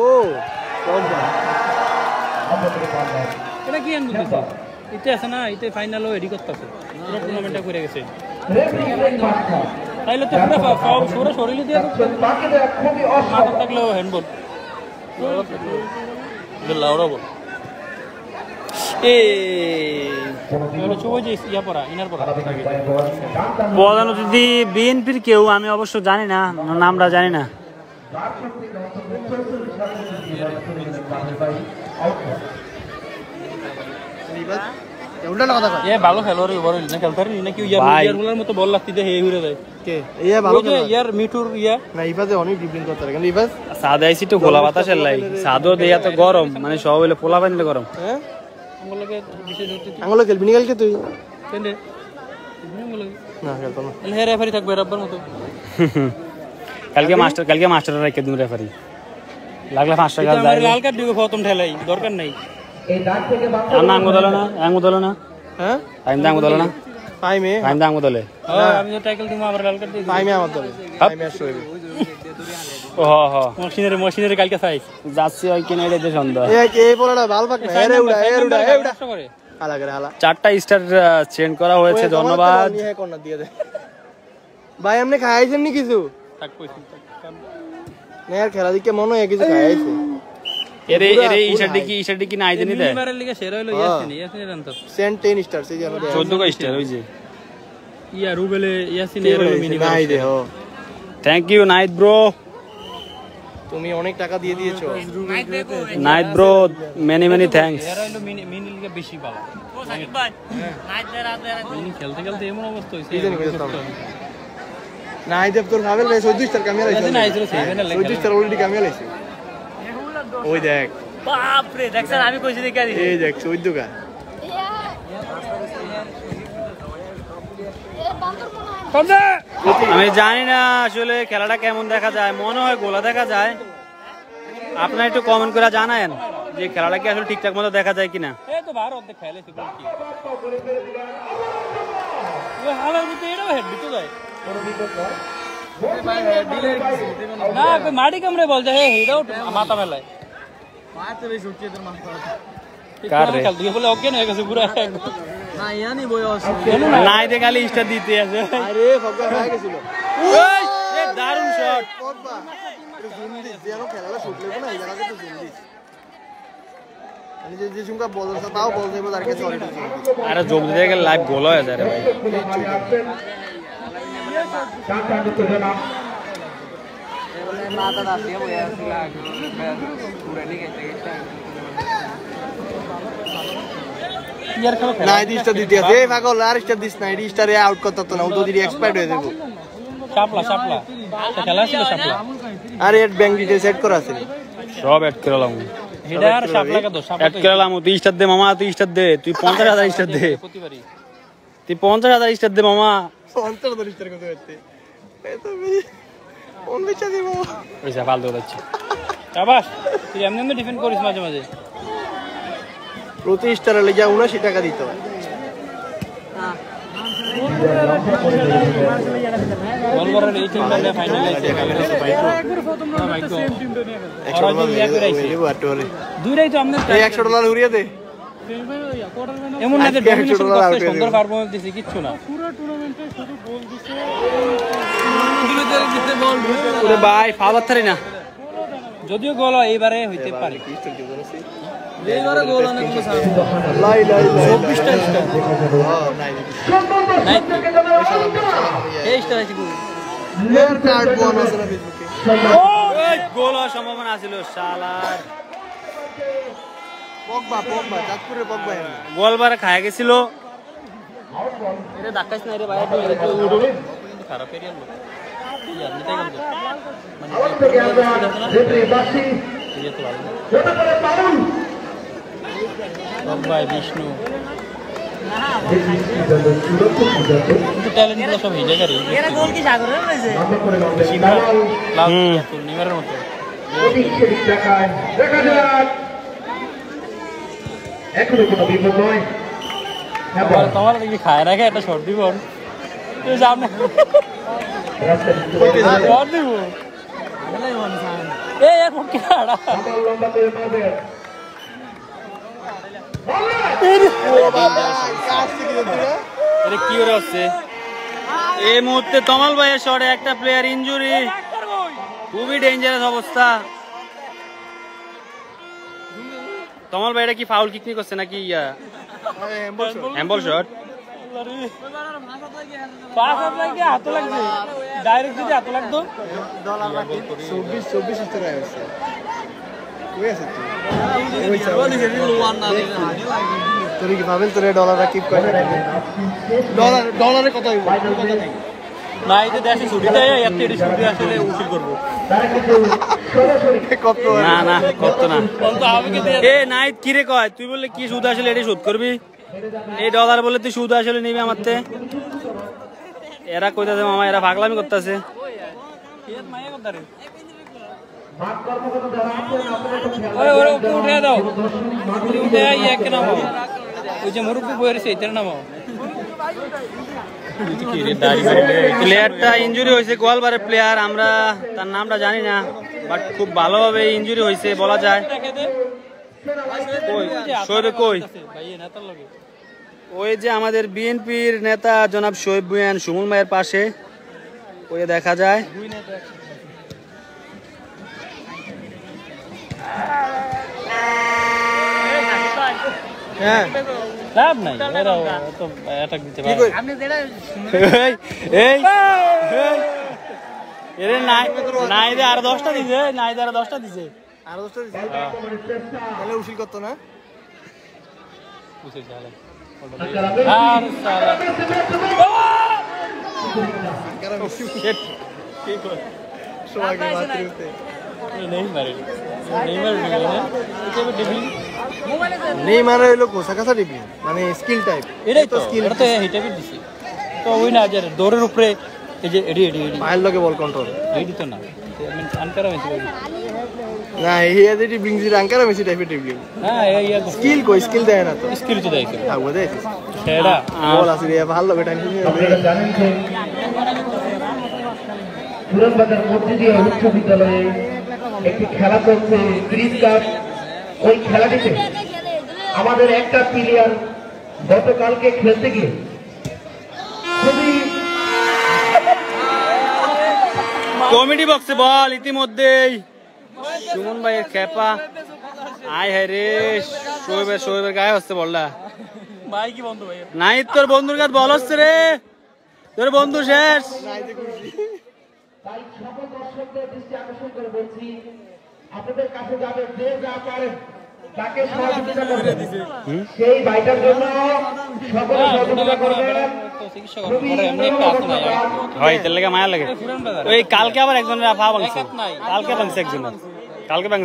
ও এটা কি আনবো এটা আছে না, এটা ফাইনালও এডি করতেছে পুরো টুর্নামেন্টটা করে গেছে তাইলে তো পুরো শরীরে দিয়ে মাথা থাকলেও হ্যান্ডবল লাউড়া বল প্রধান অতিথি বিএনপির কেউ, আমি অবশ্য জানি না, নামটা জানি না। ভালো খেলোয়াড় নাকি মতো বল লাগতে হে ঘুরে যায় ইয়ার মিঠুর ইয়া না ইবাদে অনেক ডিফারেন্ট করতে লাগে ইবাদ সাদা আইসি তো গোলা বাতাসের লাই সাদো দেয়া তো গরম, মানে সব হইলে পোলা পানিতে গরম। হ্যাঁ আঙ্গুলো খেলবি নি কালকে তুই কেন না খেলতো না তাহলে হে রেফারি থাকবে রাব্বার মতো কালকে মাস্টার রাখে দিন রেফারি লাগলে 5 টাকা যায় লাল কার্ড দিব প্রথম ঠেলাই দরকার নাই এই দাগ থেকে না আঙ্গু দলে না হ্যাঁ টাইম দাঙ্গু দলে না টাইমে দাঙ্গু দলে আমি তো ট্যাকল দিমু আবার লাল কার্ড দিই টাইমে আমার দলে টাইমে আসবে ও হ মশিনের কালকে চাই যাচ্ছি ওই কিনে এড়ে সন্ধ্যা এই বলটা ভালো পাক না এরে উড়া করে হালা করে হালা 4টা স্টার চেঞ্জ করা হয়েছে, ধন্যবাদ। নিয়ে কর্নার দিয়ে দে ভাই আপনি খাইছেন নি কিছু থাক কইছি না আর খেলা দিকে মনে হয় কিছু খাইছে এরে ইশার দিকে না আইদেনি দে নিবারের লিগে সেরা হলো ইয়াসিন রান্ত সেন্ট 10 স্টার সেই জানো 14 কা স্টার ওই যে ইয়া রুবেলে ইয়াসিন এর মিনি নাই দে হো থ্যাংক ইউ নাইট ব্রো। তুমি অনেক টাকা দিয়ে দিয়েছো। Night bro many thanks. এরা হলো মিনি লিগে বেশি ভালো। মিনি খেলতে খেলতে এমন অবস্থা হইছে। নাই দেব তোর ভাবেল ভাই 14 স্টার কামিয়ে লাইছে। না আইছিল সেভেন এর 14 স্টার অলরেডি কামিয়ে লাইছে। ওই দেখ বাপ রে দেখছেন আমি কইছি দেখি এই দেখ 14 কা। আমি জানি না আসলে খেলাটা কেমন দেখা যায়, মনে হয় গোলা দেখা যায়। আপনারা একটু কমেন্ট করে জানায়েন যে খেলাটা কি আসলে ঠিকঠাক মতো দেখা যায় কিনা। এই তো ভারত অর্ধেক খেলেছে বল কি ওই হালার ভিতরে এটাও হেড দিতে যায় না কই মাটি কামড়ে বল যায় এটাও মাথা মেলায় মারতে বেশি উঠছে এদের মাথা কার রে খেল দিয়ে বলে অজ্ঞান হয়ে গেছে পুরো না ইয়ানি বয়স নাই দে খালি স্টার দিতে আছে। আরে ফকর হয়ে গেছিল। ওই এ দারুণ শট পগবা একটু জুম দি যেন খেলাটা শুট লেবো না এই জায়গাতে তো জুম দি মানে যে জুমকা বল আছে তাও বল দেবো তার কাছে সরি টু। আরে জব দিতে গেলে লাইভ গোল হয়ে যায় রে ভাই। মাথা দাসিয়া বয়া ছিল পুরো নিকে না স্টার দিতে আছে। এই পাগল আর স্টার দিস না, স্টারে আউট করতে না, ও তো দিদি এক্সপায়ার্ড হয়ে যাবো। শাপলা খেলা ছিল শাপলা আরে এর ব্যাংক ডিটেইলস সেট করা আছে সব অ্যাড করলাম। এটা আর শাপলা কা দো অ্যাড করলাম। তুই স্টার দে মামা, তুই স্টার দে, তুই 50,000 স্টার দে, প্রতিবারই তুই 50,000 স্টার দে মামা। 50,000 স্টার কত হচ্ছে এত কোন বেচা দিব পয়সা ফালতু যাচ্ছে। শাবাশ তুই এমনি ডিফেন্ড করিস মাঝে মাঝে। প্রতি স্টারে লেগে 79 টাকা দিতে হয়। বল করার এই টিমটা ফাইনালে আছে দুইটাই তো আমনে $100 উড়িয়ে দে। এমন না যে ডমিনেশন করতে সুন্দর পারফরম্যান্স দিছে কিচ্ছু না পুরো টুর্নামেন্টে শুধু গোল দিছে ওরে ভাই ফাওয়ার থারি না, যদিও গোল এইবারে হইতে পারে। এইবারে গোল অনেক কিছু লাই 24টা স্টার নাই এই স্টার আছে গোল এর কার্ড বল আছে না ফেসবুকে। ওই গোল হওয়ার সম্ভাবনা ছিল শালার। পগবা চাঁদপুরের পগবা গোল বারে খায় গেছিল। এটা ধাক্কাইছ না রে ভাই কিন্তু খারাপ এরিয়ার লোক ইয়ার নিতে গেল মানে এই তো ভালো ভাই বিষ্ণু কিন্তু ট্যালেন্ট গুলো সব হিজে গাড়ি এরা গোল কি সাগরের রয়েছে লাভ তুল নিমারের মতো দেখা যাক এখনো কোনো বিপদ নয়। তোমার কি খায় রাখে একটা শর্ট দিব তুই সামনে শর্ট দিব এই এক মুখ কাড়া লম্বা করে মারবে আরে কি ওরে হচ্ছে এই মুহূর্তে তমাল ভাইয়ের শটে একটা প্লেয়ার ইনজুরি, খুবই ডেঞ্জারাস অবস্থা। তমাল ভাই এটা কি ফাউল কিক করছে নাকি হ্যান্ডবল শট? পাস আপ লাগে হাত লাগছে ডাইরেক্ট যদি হাত লাগতো 24 টাকা আছে। কই আছে তুই কি ভাবেন তোরে ডলারটা কিপ করে ডলারে কত হইব কথা নাই না এই যে দেশে ছুটি দেয় এত এডি ছুটি আসলে উচিত করব কত না কত না বলতো আমি কি এ নাইট কি রে কয় তুই বললে কি সুদ আসলে এডি সুদ করবি, এই ডলার বলে তুই সুদ আসলে নিবি আমারতে। এরা কইতাছে মামা এরা পাগলামি করতেছে। উঠে দাও উঠে ইয়ে নামাও ওই যে মুরব্বী বইয়েছে এটার নামাও। প্লেয়ারটা ইনজুরি হয়েছে গোয়ালবারের প্লেয়ার, আমরা তার নামটা জানি না, বাট খুব ভালোভাবে ইনজুরি হয়েছে বলা যায়। কই ওই যে আমাদের বিএনপির নেতা জনাব শোয়েব ভুঁইয়া সুমন ভাইয়ের পাশে ওই দেখা যায়। হ্যাঁ লাভ নাই এরা তো অ্যাটাক দিতে পারে। এরে নাই নাই দে আর 10টা দিছে নাই দে আর 10টা দিছে আর 10টা দিছে তাহলে উশিল কত না উশিল চালে আর সালা কারণ শিট কি কর সোয়াগে মাত্রতে নেইমার হইলো কোসাকাসা ডিবি মানে স্কিল টাইপ এটাই তো স্কিল এটা তো এই টাইপের দিছি তো ওই না যে দৌড়ের উপরে এই যে এডি পায়ের লগে বল কন্ট্রোল এডি তো না আমি আনকারা মেসি না এই এডি ব্রিংস আনকারা মেসি টাইপের ডিবি না এই স্কিল কই স্কিল দেয় না তো স্কিল তো দেয় আগো দেয় সেটা বল আছে রে ভালো লগে টেনশন নিয়ে আপনারা জানেন যে পুরানবাজার মসজিদীয় উচ্চ বিদ্যালয়ে একটি খেলা চলছে গ্রিন কাপ ওই খেলাটিতে আমাদের একটা প্লেয়ার গতকালকে খেলতে গিয়ে খুবই কমেডি বক্সে বল ইতিমধ্যেই সুমন ভাইয়ের খেপা আয় হায় রে শোয়েবের গায়ে হচ্ছে বলটা ভাই কি বন্ধু ভাই নাই তোর বন্ধুর কাছে বল হচ্ছে রে তোর বন্ধু শেষ তাই সকল দর্শকদের দৃষ্টি আকর্ষণ করে বলছি আপনাদের কাছে যাবে যে যা পারেন তাকে সহযোগিতা করবেন সেই ভাইটার জন্য সকলে সহযোগিতা করবেন হয় তেল লাগে মায়া লাগে ওই কালকে আবার একজনের আফা ভাঙছে কালকে ভাঙছে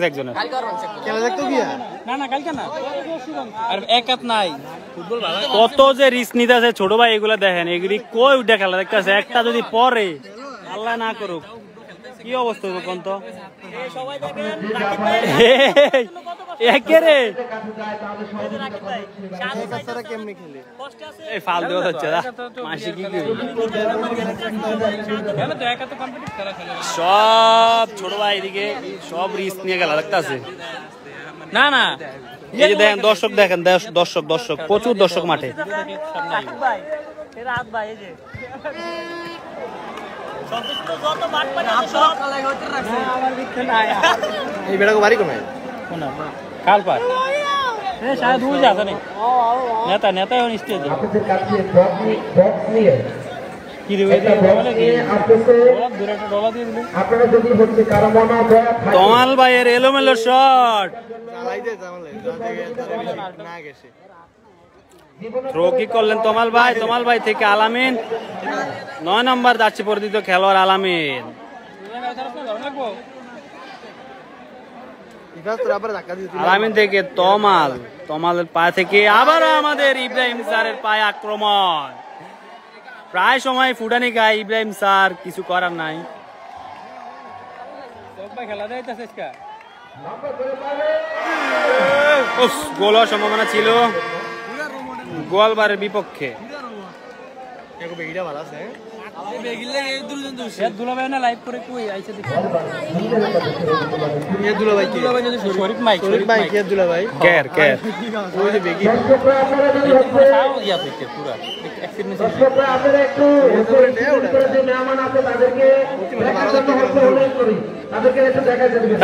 একজনের খেলা দেখতো কি না কালকে না আর এক হাত নাই ফুটবল ভালো কত যে রিস্ক নিতেছে ছোট ভাই এগুলা দেখেন এগুলি কই উঠে খেলা দেখতেছে একটা যদি পরে আল্লাহ না করুক কি অবস্থা হবে কোন তো একেরে কেমনে খেলে এই ফাল দেওয়া হচ্ছে মাসি কি সব ছোট ভাই এদিকে সব রিস্ক নিয়ে খেলা দেখতেছে না এই যে দেখেন দর্শক প্রচুর দর্শক মাঠে এই বেড়া বাড়ি কোন কাল পার শায়দ দুই যাচ্ছে না নেতা এখন স্টেজে আপনাদের কাছে বক্স নিয়ে কি দেবে ডলা দিয়ে দিলে আপনারা যদি হচ্ছে কারো মনে হয় তমাল ভাইয়ের এলোমেলো শট না গেছে থ্রো কি করলেন তমাল ভাই থেকে আলামিন 9 নম্বর যাচ্ছে পরিচিত খেলোয়াড় আলামিন আলামিন থেকে তমালের পা থেকে আবারও আমাদের ইব্রাহিম স্যারের পায়ে আক্রমণ প্রায় সময় ফুটানি গায় ইব্রাহিম স্যার কিছু করার নাই গোল হওয়ার সম্ভাবনা ছিল গোয়ালবারের বিপক্ষে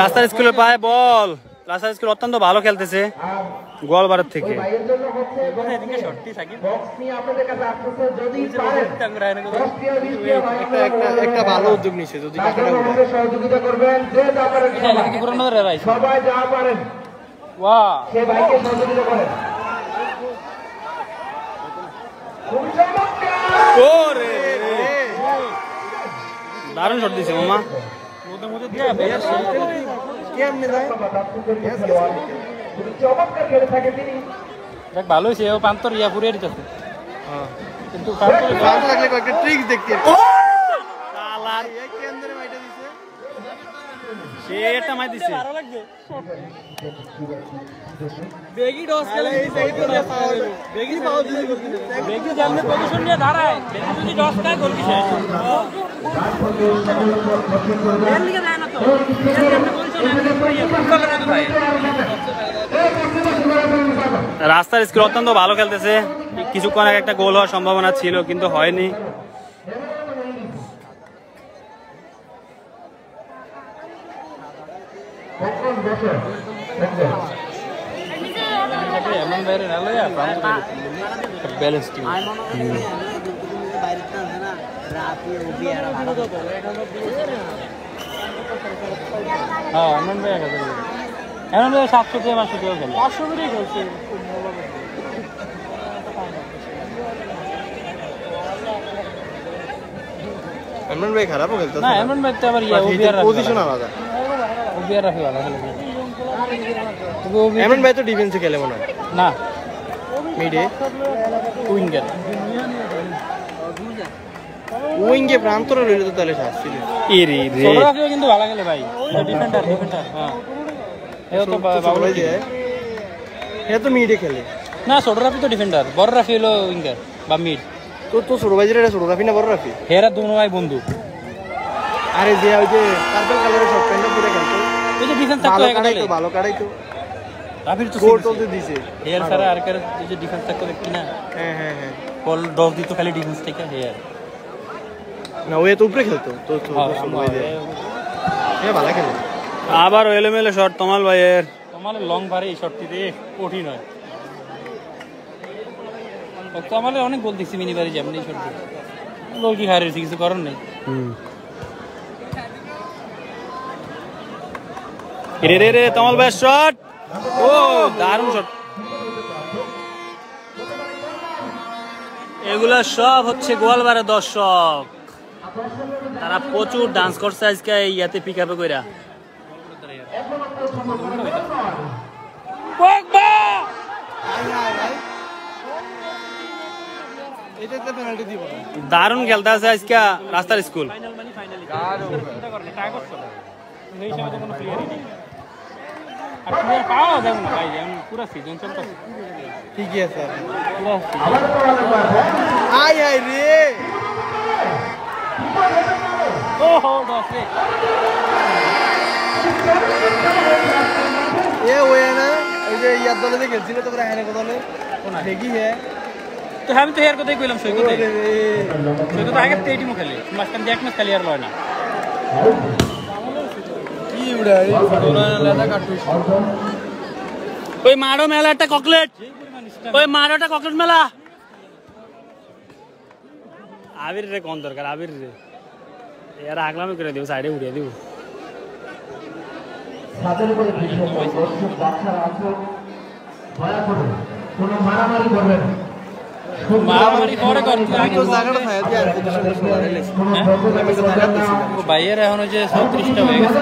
রাস্তার স্কুলের পায়ে বল রাস্তার স্কুল অত্যন্ত ভালো খেলতেছে গোয়ালবারের থেকে একটা ভালো উদ্যোগ নিচ্ছে যদি সহযোগিতা করবেন সবাই যা পারেন সে ভাইকে সহযোগিতা করেন দারুণ শট দিছে মামা ভালো হয়েছে পান্তর ইয়া পুরে দিতেছে কিন্তু ট্রিক দেখতে সেটা মাই দিছে বেগি ডস খেলে বেগি পাও দিছে বেগি জানলে পজিশন নিয়ে দাঁড়ায় বেগি যদি ডস খায় গোল কি শেষ এর লিগে যায় না তো রাস্তার স্কুল অত্যন্ত ভালো খেলতেছে কিছুক্ষণ আগে একটা গোল হওয়ার সম্ভাবনা ছিল কিন্তু হয়নি হ্যাঁ এমন ভাই 1000 এমন ভাই 700 টাকা 500 টাকা খেলে 500 করেই খেলছে এমন ভাই খারাপও খেলতো না এমন ভাই তো আবার ইয়া ওবিআর পজিশন আলাদা ওবিআর রাখি ভালো খেলে এমন ভাই তো ডিফেন্সে খেলে মনে হয় না মিডে উইঙ্গার উইঙ্গে প্রান্তরে রইল তো তাহলে শাস্তি এরে রে ছোট রাখিও কিন্তু ভালো খেলে ভাই ডিফেন্ডার হ্যাঁ এ তো বাবু যায় এ তো মিডে খেলে না ছোট রাখি তো ডিফেন্ডার বড় রাখি হলো উইঙ্গার বা মিড তো ছোট ভাই যেটা ছোট রাফি না বড় রাফি হেরা দুনো ভাই বন্ধু আরে যে ওই যে পার্পল কালারের শর্ট প্যান্টটা পরে খেলতো ওই যে ডিফেন্স থাকতো একালে ভালো কাটাই তো রাফির তো গোল তো দিছে হেয়ার সারা আর কার যে ডিফেন্স থাকতো দেখি না হ্যাঁ বল ড্রপ দিত খালি ডিফেন্স থেকে হেয়ার না ওই তো উপরে খেলতো তো ওই যে এ ভালো খেলে আবার এলোমেলো শট তমাল ভাইয়ের তোমার লং ভারে এই শটটি দিয়ে কঠিন হয় তো আমাদের অনেক গোল দেখছি মিনি বাড়ি যেমনি শট দিয়ে গোল কি হারিয়েছি কিছু করার নেই রে রে রে তমাল ভাইয়ের শট ও দারুণ শট এগুলা সব হচ্ছে গোয়ালবাড়া দর্শক তারা প্রচুর ডান্স করছে আজকে ইয়াতে পিক আপে কইরা দারুণ খেলতে আছে আজকে রাস্তার স্কুল ঠিকই আছে আয় আয় রে ये वो है ना ये याद दले से खेलती है तो पूरा है ना कौन है देखी है তো আমি তো এর কথাই কইলাম সৈকত সৈকত আগে তো এই টিমও খেলে মাঝখান দিয়ে এক ম্যাচ খেলি আর লয় না কি উড়াই দোনা লাদা কাটু ওই মারো মেলা একটা চকলেট ওই মারো একটা চকলেট মেলা আবির রে কোন দরকার আবির রে यार আগলামি করে দিও সাইডে উড়িয়ে দিও ছাদের উপরে ভীষণ দর্শক বাচ্চারা আছে দয়া করে কোনো মারামারি করবেন মারামারি করে করতে আমি তো জায়গাটা ছায়া দিয়ে আর কিছু ও ভাইয়ের এখন যে 36টা হয়ে গেছে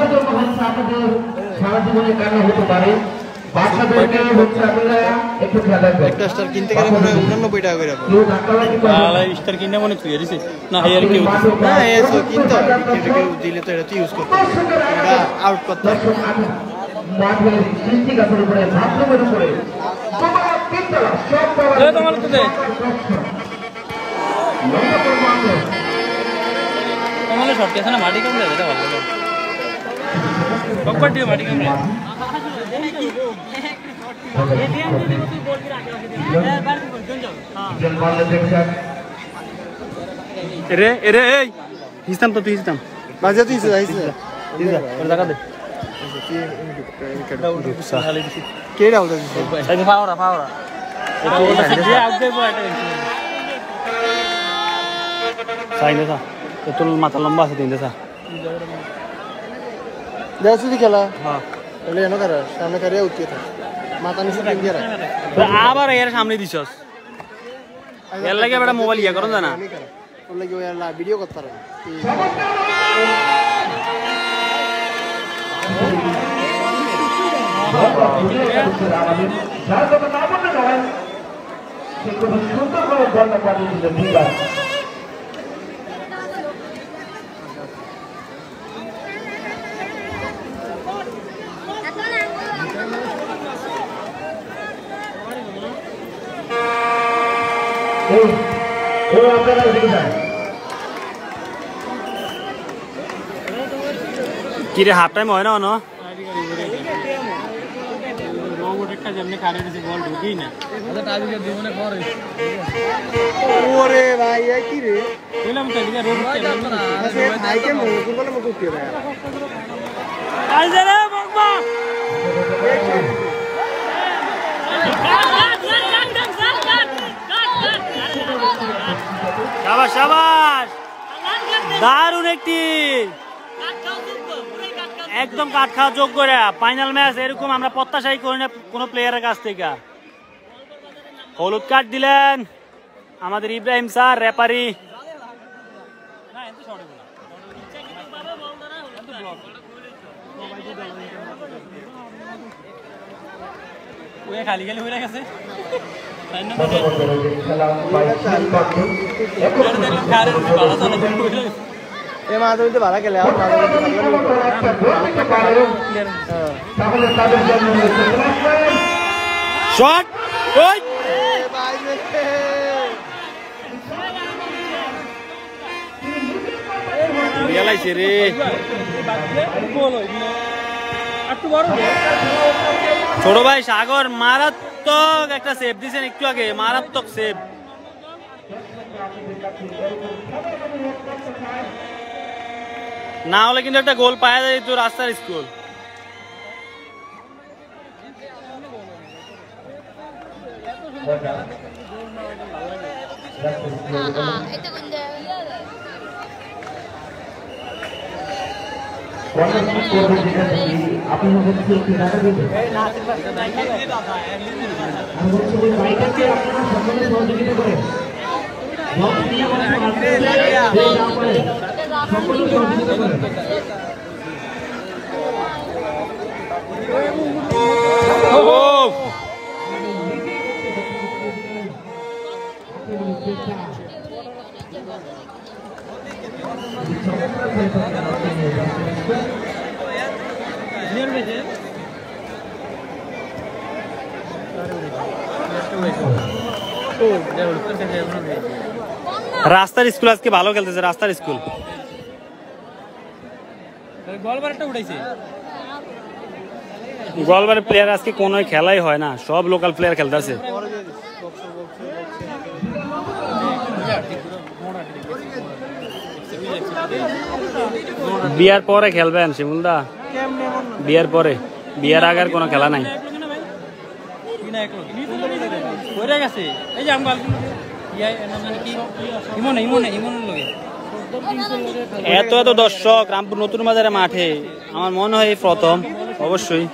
সারা জীবনে কান্না হতে পারে বাচ্চাদেরকে হচ্ছে আপনারা একটু খেয়াল রাখবেন একটা স্টার কিনতে গেলে মনে হয় 89 টাকা করে কেউ ধাক্কাবাজি করবে আলা স্টার কিনে মনে তুই দিছিস না হেয়ার কেউ না এসো কিনতে হয় কেউ দিলে তো এটা তো ইউজ করতে এটা আউট করতে মাঠের সৃষ্টি গাছের উপরে বাথরুমের উপরে তোমার পিতলা সব দে তোমার তো দে তোমার শর্ট কেছে না মাটি কামড়ে এটা ভালো লাগে কপটি মাটি কামড়ে রে রে এই হিস্তাম তো তুই হিস্তাম বাজে তুই যাইছিস ওর টাকা দে কে ডাউল দিছিস এই ফাওরা ফাওরা এটা ওটা যে আগে বড় একটা সাইনে সা তো মাথা লম্বা আছে তিন দেসা যাইছিস খেলা হ্যাঁ এলে এনো কর সামনে করে উঠিয়ে থাক মাথা নিচে টিঙ্গিয়ে রাখ আবার এর সামনে দিছস এর লাগে বড় মোবাইল ইয়া করন জানা তোর লাগি ওই ভিডিও করতে পারে সুন্দর করে বর্ণনা পাঠিয়ে দিলেন ঠিক আছে আপনারা এদিকে যান কি রে হাফ টাইম হয় না না রোবট একটা যেমনি খারে দিছে বল ঢুকেই না আচ্ছা টাইবিকে জীবনে পরে ওরে ভাই এ কি রে কইলাম তো এদিকে রোবট কে আছে হাইকে মুকুল বলে মুকুল কে ভাই আইজে রে বাবা শাবাশ শাবাশ দারুণ একটি একদম কাট খাওয়া যোগ্য ফাইনাল ম্যাচ, এরকম আমরা প্রত্যাশাই করি না কোনো প্লেয়ারের কাছ থেকে। হলুদ কার্ড দিলেন আমাদের ইব্রাহিম স্যার, রেফারি। খালি খালি হয়ে গেছে ভালো খেলে শট রিয়ালাইছে রে, ছোট ভাই সাগর মারাত্মক একটা সেভ দিয়েছেন একটু আগে, মারাত্মক সেভ। না হলে কিন্তু একটা গোল পাওয়া যায় তো রাস্তার স্কুল। রাস্তার স্কুল আজকে ভালো খেলতেছে, রাস্তার স্কুল। গোলবারের প্লেয়ার আজকে কোনো খেলাই হয় না, সব লোকাল প্লেয়ার খেলতেছে। বিয়ার পরে খেলবেন শিমুলদা, বিয়ার পরে, বিয়ার আগে আর কোনো খেলা নাই। এত এত দর্শক রামপুর নতুন বাজারে মাঠে, আমার মনে হয় প্রথম অবশ্যই।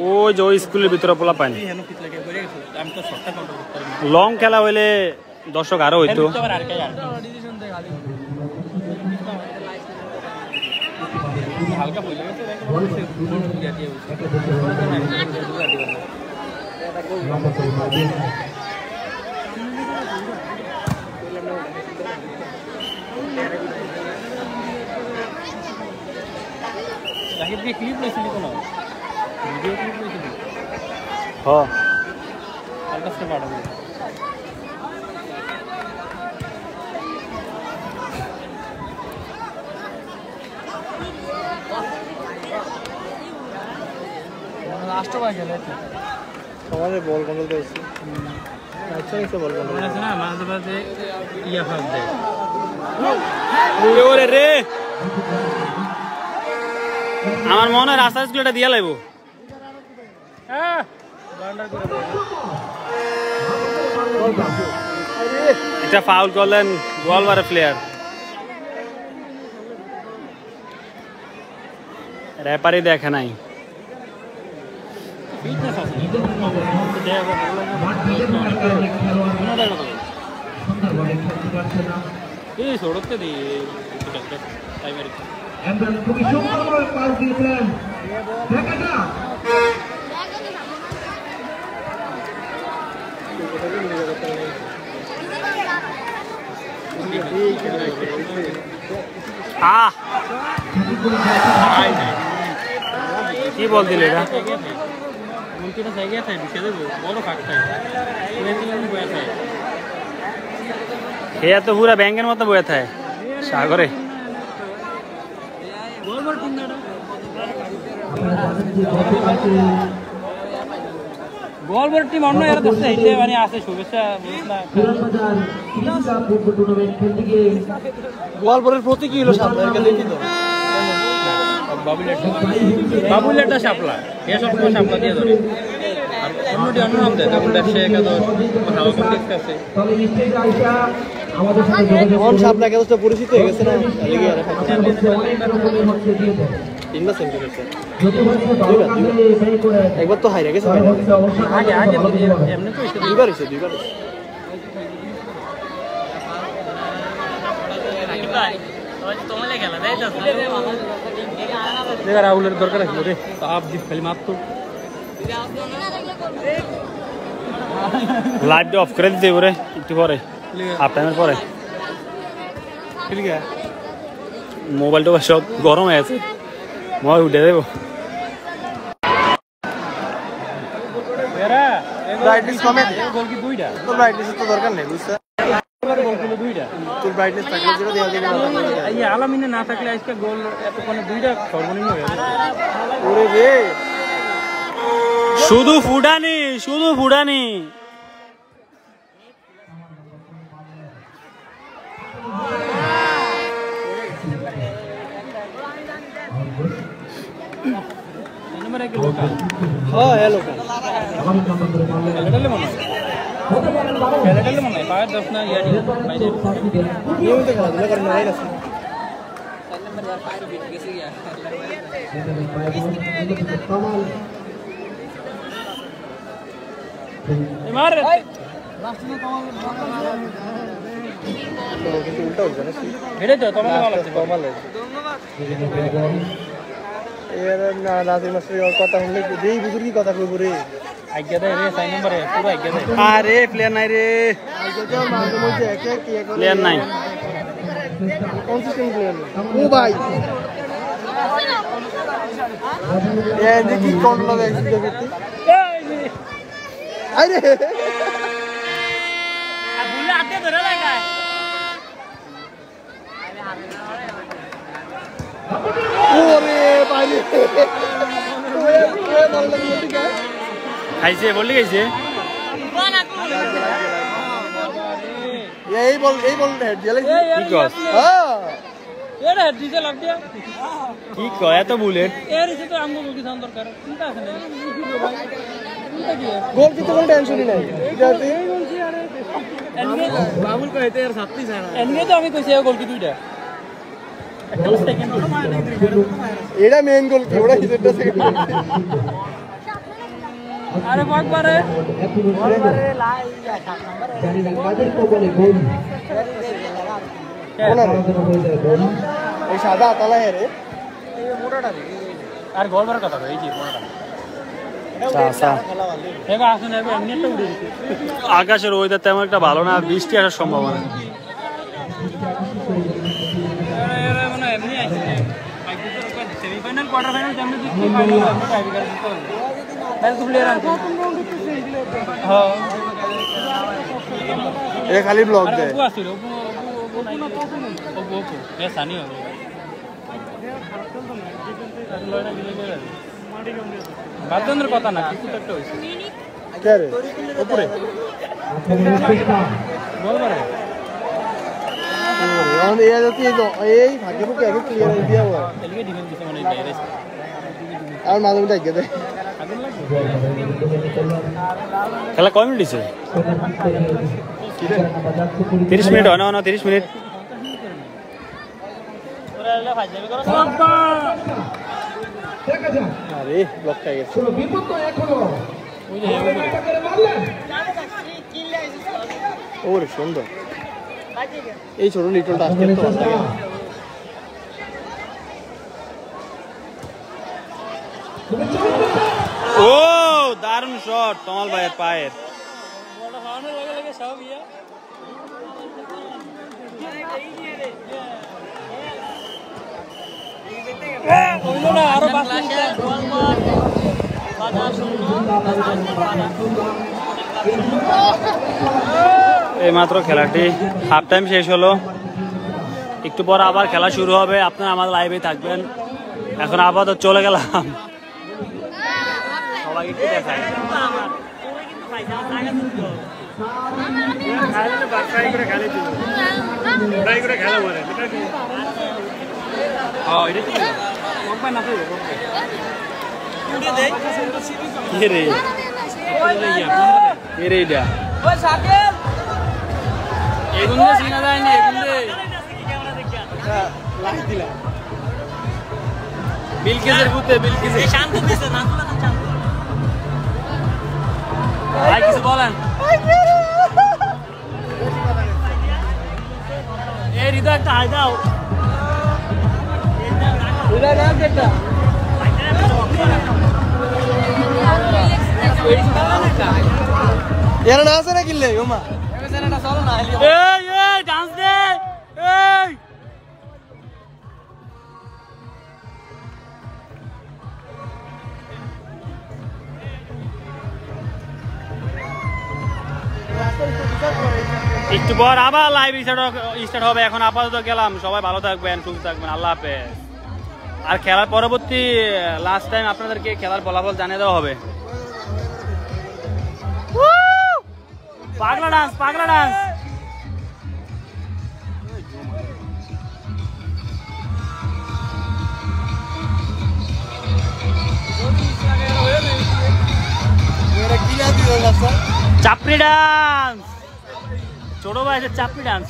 ওই যে ওই স্কুলের ভিতরে পোলা পায়নি, লং খেলা হইলে দর্শক আরো হইতো। সমাজে বল কন্ট্রোল করেছি, বল কন্ট্রোল না মাঝে মাঝে ইয়া ফাঁক দেয় রে। আমার মনে হয় রাস্তা স্কুলটা দিয়ে লাগবো। এটা ফাউল করলেন গোলবারের প্লেয়ার, রেফারি দেখে নাই। কি বল দিলে এটা? তো পুরা ব্যাংকের মতো বয়ে থাকে সাগরে। গোলবার টিম অন্য এরা দশটা হিটে মানে আছে শুভেচ্ছা। গোলবারের প্রতি কি হলো সামনে দেখি তো বাবুলেটটা শাপলা, এ সব শাপলা দিয়ে ধরে। অন্যটি অন্য নাম দেয় ডাবল ড্যাশ 11 হাওয়া কমপ্লেক্স আছে তবে নিশ্চয়ই আইসা আমাদের সাথে যোগাযোগ কোন সাপলা কেউ তো পরিচিত হয়ে গেছে না লাগি আর অনেক রকমের হচ্ছে দিয়ে দেয় তিনবার সেন্ড করেছে যদি হচ্ছে ভালো কাজে ব্যয় করে একবার তো হাইরা গেছে তাহলে হচ্ছে অবশ্যই আগে আগে ভালো দিয়ে হবে। এমনি তো হইছে দুইবার হয়েছে দুইবার দেখা রাহুলের দরকার আছে রে তাপ দি খালি মারতো লাইটটা অফ করে দিতে পরে একটু পরে হাফ টাইমের পরে ঠিক আছে মোবাইলটা সব গরম হয়ে আছে মোবাইল উঠে দেবো এরা ব্রাইটনেস কমে গোল কি দুইটা তোর ব্রাইটনেস তো দরকার নেই বুঝছ গোল ছিল দুইটা তোর ব্রাইটনেস থাকলে যেটা দেওয়া দিবে এই আলামিনে না থাকলে আজকে গোল এতক্ষণে দুইটা সর্বনিম্ন হয়ে যাবে ওরে রে শুধু ফুডানি নম্বর 1 লোকাল হ্যাঁ হ্যালো খেলাটালে মনে পায়ের দশ না ইয়ারি বাইরে নিয়মিত খেলাধুলা করেন না গেছে মার কিন্তু উল্টা হচ্ছে না হেডে তো তোমাকে ভালো লাগছে কমাল এর না নাজির মাস্টার কথা শুনলে যেই বুঝুর কি কথা কইব রে আজ্ঞা দে রে 6 নম্বরে পুরো আজ্ঞা দে আরে প্লেয়ার নাই রে মাঝে মধ্যে একে কি করে প্লেয়ার নাই কনসিস্টেন্ট প্লেয়ার ও ভাই এ দেখি কোন লগে এক্সিকিউট করতে আরে বুলে আতে ধরে লাগায় ওরে ভাই ওরে ভালো লাগে ঠিক আছে খাইছে বললি খাইছে এই বল হেড দিলে কি কস হ্যাঁ এরা ডিজে লাগ দিয়া কি কয় এত বুলেট এর ইসে তো আমগো কি দাম দরকার চিন্তা আছে না চিন্তা কি গোল কি তো কোনো টেনশনই নাই যাতে বাবুল কইতে এর 36 আছে এমনি তো আমি কইছি গোল কি দুইটা একটা সেকেন্ড এটা মেইন গোল কি ওটা হিসেবটা সেকেন্ড আরে একবারে জানি না কাদের কবলে গোল এই সাদা তালা রে আর গোল মারার কথা এই যে মোড়াটা এবা আসুন এবা এমনি একটা উড়ে দিছে আকাশের ওয়েদার তেমন একটা ভালো না বৃষ্টি আসার সম্ভাবনা এরা মানে এমনি আইছে সেমিফাইনাল কোয়ার্টার ফাইনাল যেমন জিতছি ফাইনাল আমরা টাইব্রেকার জিততে হবে তাহলে তো প্লেয়ার আছে হ্যাঁ এ খালি ব্লক দেয় Oppo Aseel Oppo A Sunny হবে বাদনের কথা না কিছু একটা হইছে কে রে উপরে বল মারে ওরে এ যদি এই ভাগ্য বুকে আগে ক্লিয়ার হয়ে দিয়া হয় এলিগে ডিফেন্স দিছে মানে বাইরে আর মাঝে মধ্যে আগে দেয় আগুন লাগবে খেলা কয় মিনিট দিছে 30 মিনিট হয় না 30 মিনিট ওরা এলা ফাজ যাবে করো দেখা যাক আরে ব্লক খাই গেছে কোনো বিপদ তো এখনো ওই যে করে মারলেন ওরে সুন্দর এই ছোট লিটলটা আজকে তো ভালো লাগে ও দারুণ শট তমাল ভাইয়ের পায়ের বড় হাওয়ানোর লগে লগে সব ইয়া হইলো না আরো 5 মিনিট এই মাত্র খেলাটি হাফ টাইম শেষ হলো একটু পর আবার খেলা শুরু হবে আপনারা আমাদের লাইভে থাকবেন এখন আপাতত চলে গেলাম সবাইকে একটু দেখাই রে এরেইডা ওই সাকেল এগুন দে সিনা যায়নি এগুন দে লাইট দিলা বিলকিসের পুতে বিলকিসে শান্ত দিছে না শান্ত ভাই কিছু বলেন এই হৃদয় একটা হাই দাও হৃদয় নাম কেটা এর না আছে না কিনলে ওমা এমএসএনটা চলো না এই এই ডান্স দে এই একটু পর আবার লাইভ স্টার্ট হবে এখন আপাতত গেলাম সবাই ভালো থাকবেন সুস্থ থাকবেন আল্লাহ হাফেজ আর খেলার পরবর্তী লাস্ট টাইম আপনাদেরকে খেলার ফলাফল জানিয়ে দেওয়া হবে পাগলা ডান্স চাপড়ি ডান্স ছোট ভাইদের চাপড়ি ডান্স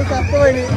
চাপতে